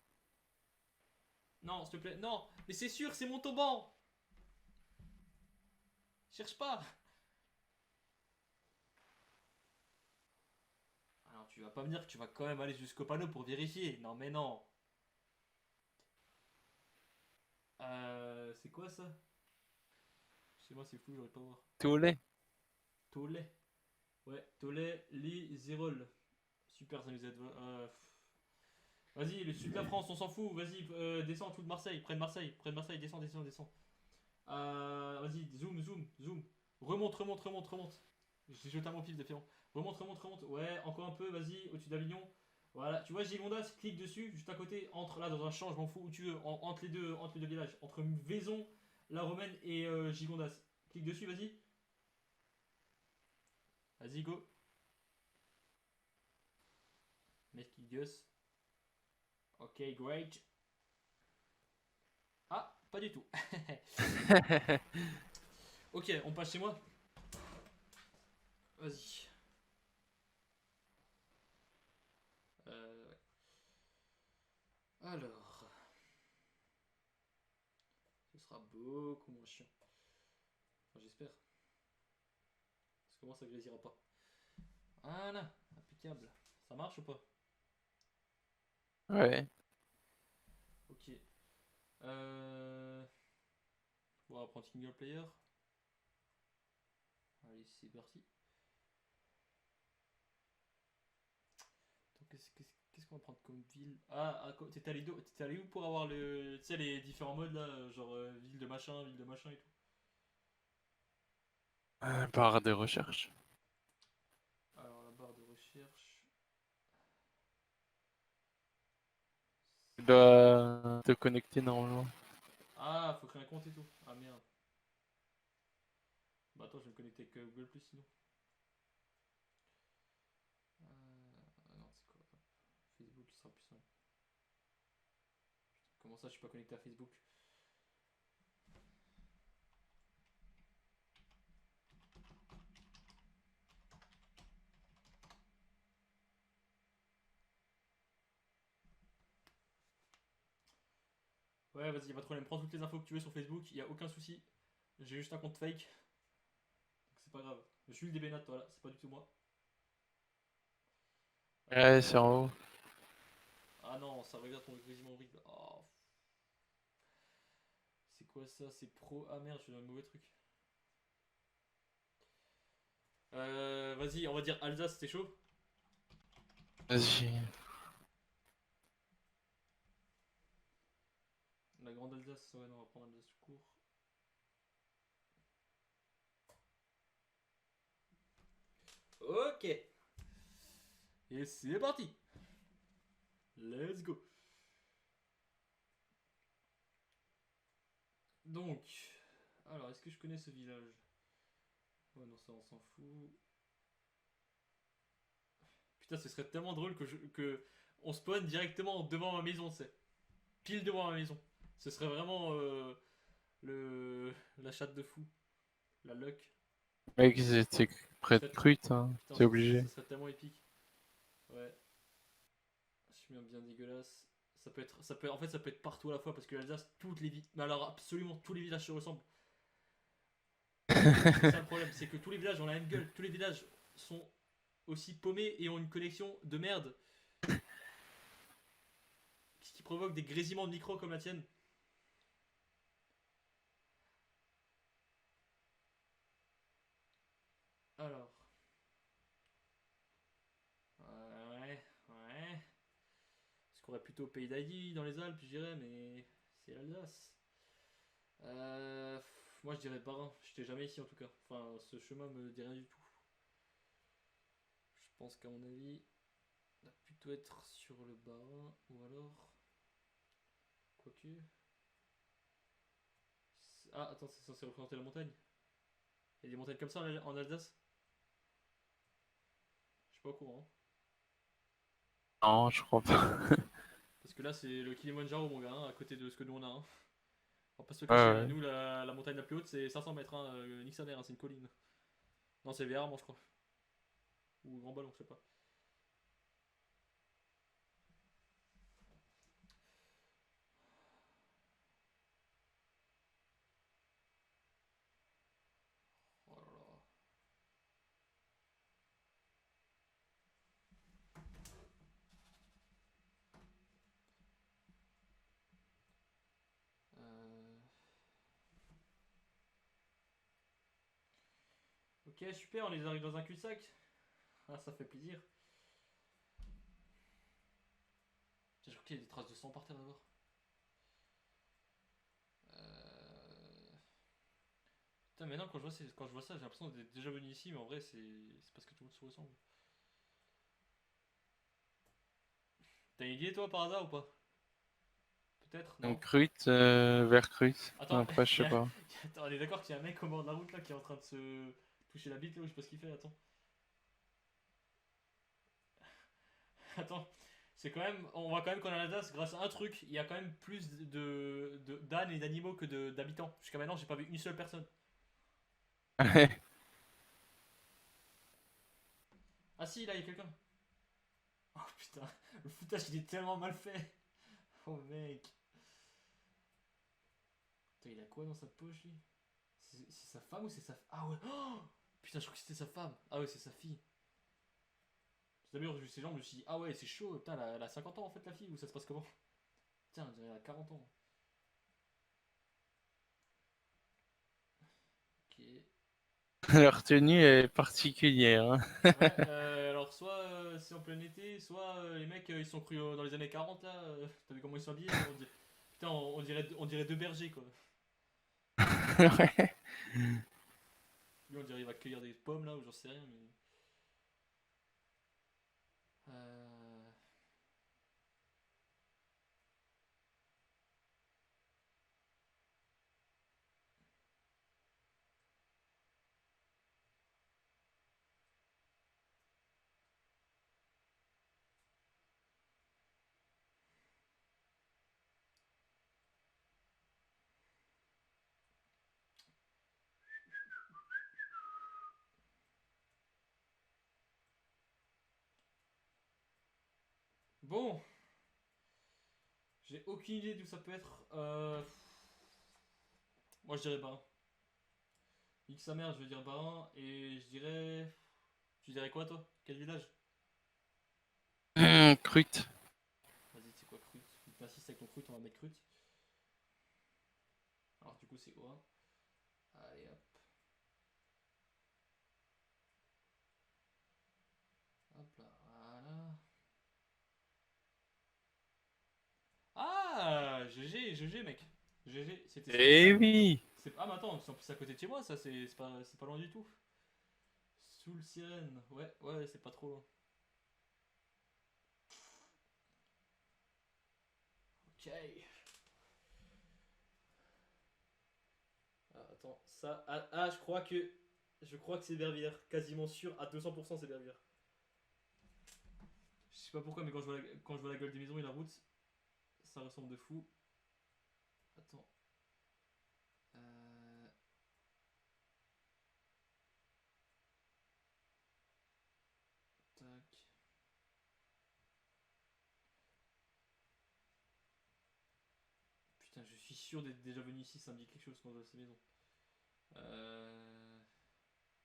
Non, s'il te plaît, non, mais c'est sûr, c'est Montauban. Cherche pas. Alors, tu vas pas me dire que tu vas quand même aller jusqu'au panneau pour vérifier. Non, mais non. C'est quoi ça? Chez moi, c'est flou, j'aurais pas voir. Tourlet. Tollet. Ouais, Tollet, Lizérol. Super, ça nous aide. Vas-y, le sud de la France, on s'en fout. Vas-y, descends en dessous de Marseille. Près de Marseille, descends, descends, descends. Vas-y, zoom, zoom, zoom. Remonte, remonte, remonte, remonte. J'ai jeté un mot pif de Féron. Remonte, remonte, remonte. Ouais, encore un peu, vas-y, au-dessus d'Avignon. Voilà, tu vois Gigondas, clique dessus, juste à côté, entre là dans un champ, je m'en fous où tu veux, entre les deux villages, entre Vaison, la Romaine et Gigondas. Clique dessus, vas-y. Vas-y, go. Mec qui gusse. Ok, great. Ah, pas du tout. Ok, on passe chez moi. Vas-y. Ouais. Alors. Ce sera beaucoup moins chiant. Enfin, j'espère. Parce que moi, ça grésira pas. Voilà, impeccable. Ça marche ou pas? Ouais. Ok. On va prendre single player. Allez, c'est parti. Qu'est-ce qu'on va prendre comme ville? T'étais allé où pour avoir le, tu sais, les différents modes là, genre ville de machin et tout. Barre de recherche. Alors la barre de recherche. Tu dois te connecter normalement. Ah, faut créer un compte et tout. Ah merde. Bah attends, je vais me connecter avec Google Plus sinon. Non, c'est quoi? Hop. Facebook, il sera plus simple. Putain, comment ça, je suis pas connecté à Facebook? Ouais, vas-y, y'a pas de problème. Prends toutes les infos que tu veux sur Facebook, y a aucun souci. J'ai juste un compte fake. Donc c'est pas grave. Je suis le DBNat, voilà, c'est pas du tout moi. Ouais, c'est en haut. Ah non, ça regarde ton grésillement horrible. Oh. C'est quoi ça? C'est pro. Ah merde, je suis dans le mauvais truc. Vas-y, on va dire Alsace, c'était chaud. Vas-y. La grande Alsace, ouais, non, on va prendre Alsace tout court. Ok. Et c'est parti. Let's go. Donc, alors, est-ce que je connais ce village? Ouais, non, ça, on s'en fout. Putain, ce serait tellement drôle que on spawn directement devant ma maison, c'est pile devant ma maison. Ce serait vraiment la chatte de fou, la luck. Mec, c'était près de Peut-être- Crute, hein. Putain, C'est obligé. ça serait tellement épique. Ouais, je suis bien dégueulasse. En fait, ça peut être partout à la fois parce que l'Alsace, toutes les villes, mais alors absolument tous les villages se ressemblent. C'est ça le problème, c'est que tous les villages ont la même gueule. Tous les villages sont aussi paumés et ont une connexion de merde, ce qui provoque des grésillements de micro comme la tienne. Alors, ouais, ouais. Parce qu'on aurait plutôt Pays d'Ailly dans les Alpes, je dirais, mais c'est l'Alsace. Moi, je dirais Barin. J'étais jamais ici en tout cas. Enfin, ce chemin me dit rien du tout. Je pense qu'à mon avis, on va plutôt être sur le Barin ou alors. Quoique. Ah, attends, c'est censé représenter la montagne. Il y a des montagnes comme ça en Alsace. Je suis pas au courant, hein. Non, je crois pas. Parce que là, c'est le Kilimanjaro, mon gars, hein, à côté de ce que nous on a, hein. On va pas se le Ouais, cacher, ouais. nous, la montagne la plus haute, c'est 500 mètres, hein. Nique sa mère, hein, c'est une colline. Non, c'est Vérarment, je crois. Ou Grand Ballon, je sais pas. Oh là là. Euh, Ok, super, on les arrive dans un cul-de-sac. Ah, ça fait plaisir. Tiens, je crois qu'il y a des traces de sang par terre d'abord. Putain, mais non, quand je vois ça, j'ai l'impression d'être déjà venu ici, mais en vrai, c'est parce que tout le monde se ressemble. T'as une idée, toi, par hasard ou pas? Peut-être, non? Donc Crute, vers Crute. Attends, Après, je sais pas. Attends, on est d'accord qu'il y a un mec au bord de la route là qui est en train de se toucher la bite là, ou je sais pas ce qu'il fait, attends. Attends, c'est quand même. On voit quand même qu'en Alsace, grâce à un truc, il y a quand même plus d'ânes et d'animaux que d'habitants. Jusqu'à maintenant, j'ai pas vu une seule personne. Ah si, là, il y a quelqu'un. Oh putain, le foutage il est tellement mal fait. Oh mec. Putain, il a quoi dans sa poche lui? C'est sa femme ou c'est sa. Ah ouais. Oh putain, je crois que c'était sa femme. Ah ouais, c'est sa fille. Tout d'abord, j'ai vu ses jambes, je me suis dit, ah ouais, c'est chaud. Putain, elle a 50 ans en fait, la fille, ou ça se passe comment? Tiens, on dirait elle a 40 ans. Ok. Leur tenue est particulière, hein. Ouais, alors soit c'est en plein été, soit les mecs ils sont crus dans les années 40 là. T'as vu comment ils sont habillés? Putain, on dirait deux bergers quoi. Ouais. Lui, on dirait il va cueillir des pommes là, ou j'en sais rien, mais. Euh, Bon, j'ai aucune idée d'où ça peut être. Moi je dirais Barin. X sa mère, je veux dire Barin, et je dirais. Tu dirais quoi toi? Quel village? Crute. Vas-y, c'est quoi Crut? Vu que t'insistes avec ton Crut, on va mettre Crut. Alors du coup c'est O1. Allez hop. Hop là, voilà. Ah, GG, mec. GG, c'était ça. Eh oui! Ah, mais attends, c'est en plus à côté de chez moi, ça, c'est pas loin du tout. Sous le sirène, ouais, ouais, c'est pas trop loin. Ok. Ah, attends, ça. Je crois que c'est Verviers. Quasiment sûr, à 200% c'est Verviers. Je sais pas pourquoi, mais quand je vois la gueule des maisons et la route, ça ressemble de fou. Attends. Euh... sûr d'être déjà venu ici, ça me dit quelque chose quand je vois ces maisons.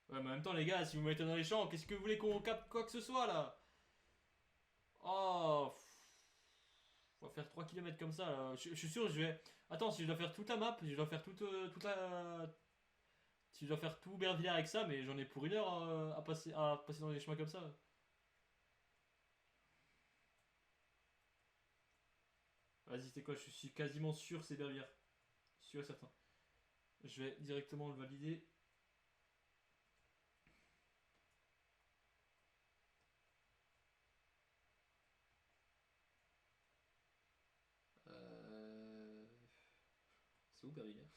Ouais, mais en même temps, les gars, si vous mettez dans les champs, qu'est-ce que vous voulez qu'on capte quoi que ce soit là? Oh, on va faire 3 km comme ça là. Je suis sûr, je vais. Attends, si je dois faire toute la map, si je dois faire toute la. Si je dois faire tout Bervillers avec ça, mais j'en ai pour 1 heure à passer dans les chemins comme ça. Vas-y, c'est quoi? Je suis quasiment sûr c'est Bervillers. Sûr et certain. Je vais directement le valider. C'est où Bervillers?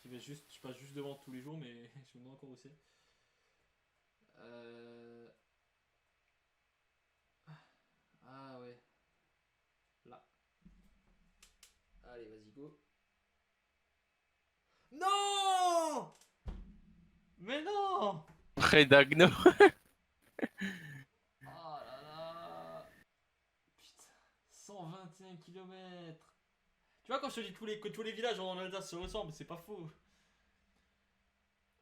Je passe juste devant tous les jours, mais je me demande encore où c'est. Ah ouais. Là. Allez, vas-y, go. Non! Mais non! Près d'Agno. Oh là là! Putain, 121 km. Tu vois, quand je te dis que tous les villages en Alsace se ressemblent, c'est pas faux.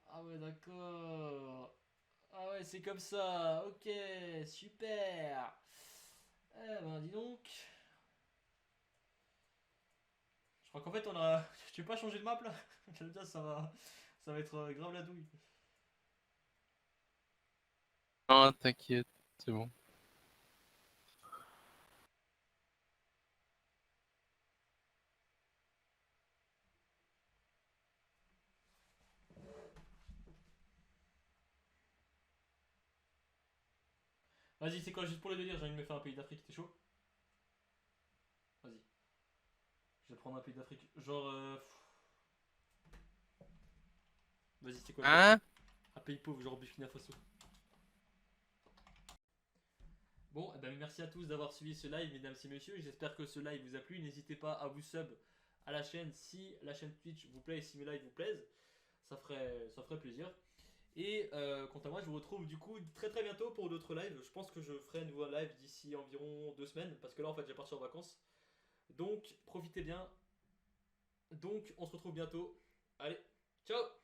Ah ouais, d'accord. Ah ouais, c'est comme ça. Ok, super. Eh ben, dis donc. Je crois qu'en fait, on a. Tu veux pas changer de map là? L'Alsace, ça va être grave la douille. Non, t'inquiète, c'est bon. Vas-y, c'est quoi, juste pour le délire, j'ai envie de me faire un pays d'Afrique, t'es chaud? Vas-y. Je vais prendre un pays d'Afrique. Genre. Vas-y, c'est quoi le Hein? un pays pauvre, genre Burkina Faso. Bon, eh ben, merci à tous d'avoir suivi ce live, mesdames et messieurs. J'espère que ce live vous a plu. N'hésitez pas à vous sub à la chaîne si la chaîne Twitch vous plaît et si mes lives vous plaisent. Ça ferait plaisir. Et quant à moi, je vous retrouve du coup très très bientôt pour d'autres lives. Je pense que je ferai un nouveau live d'ici environ 2 semaines. Parce que là, en fait, j'ai parti en vacances. Donc, profitez bien. Donc, on se retrouve bientôt. Allez, ciao!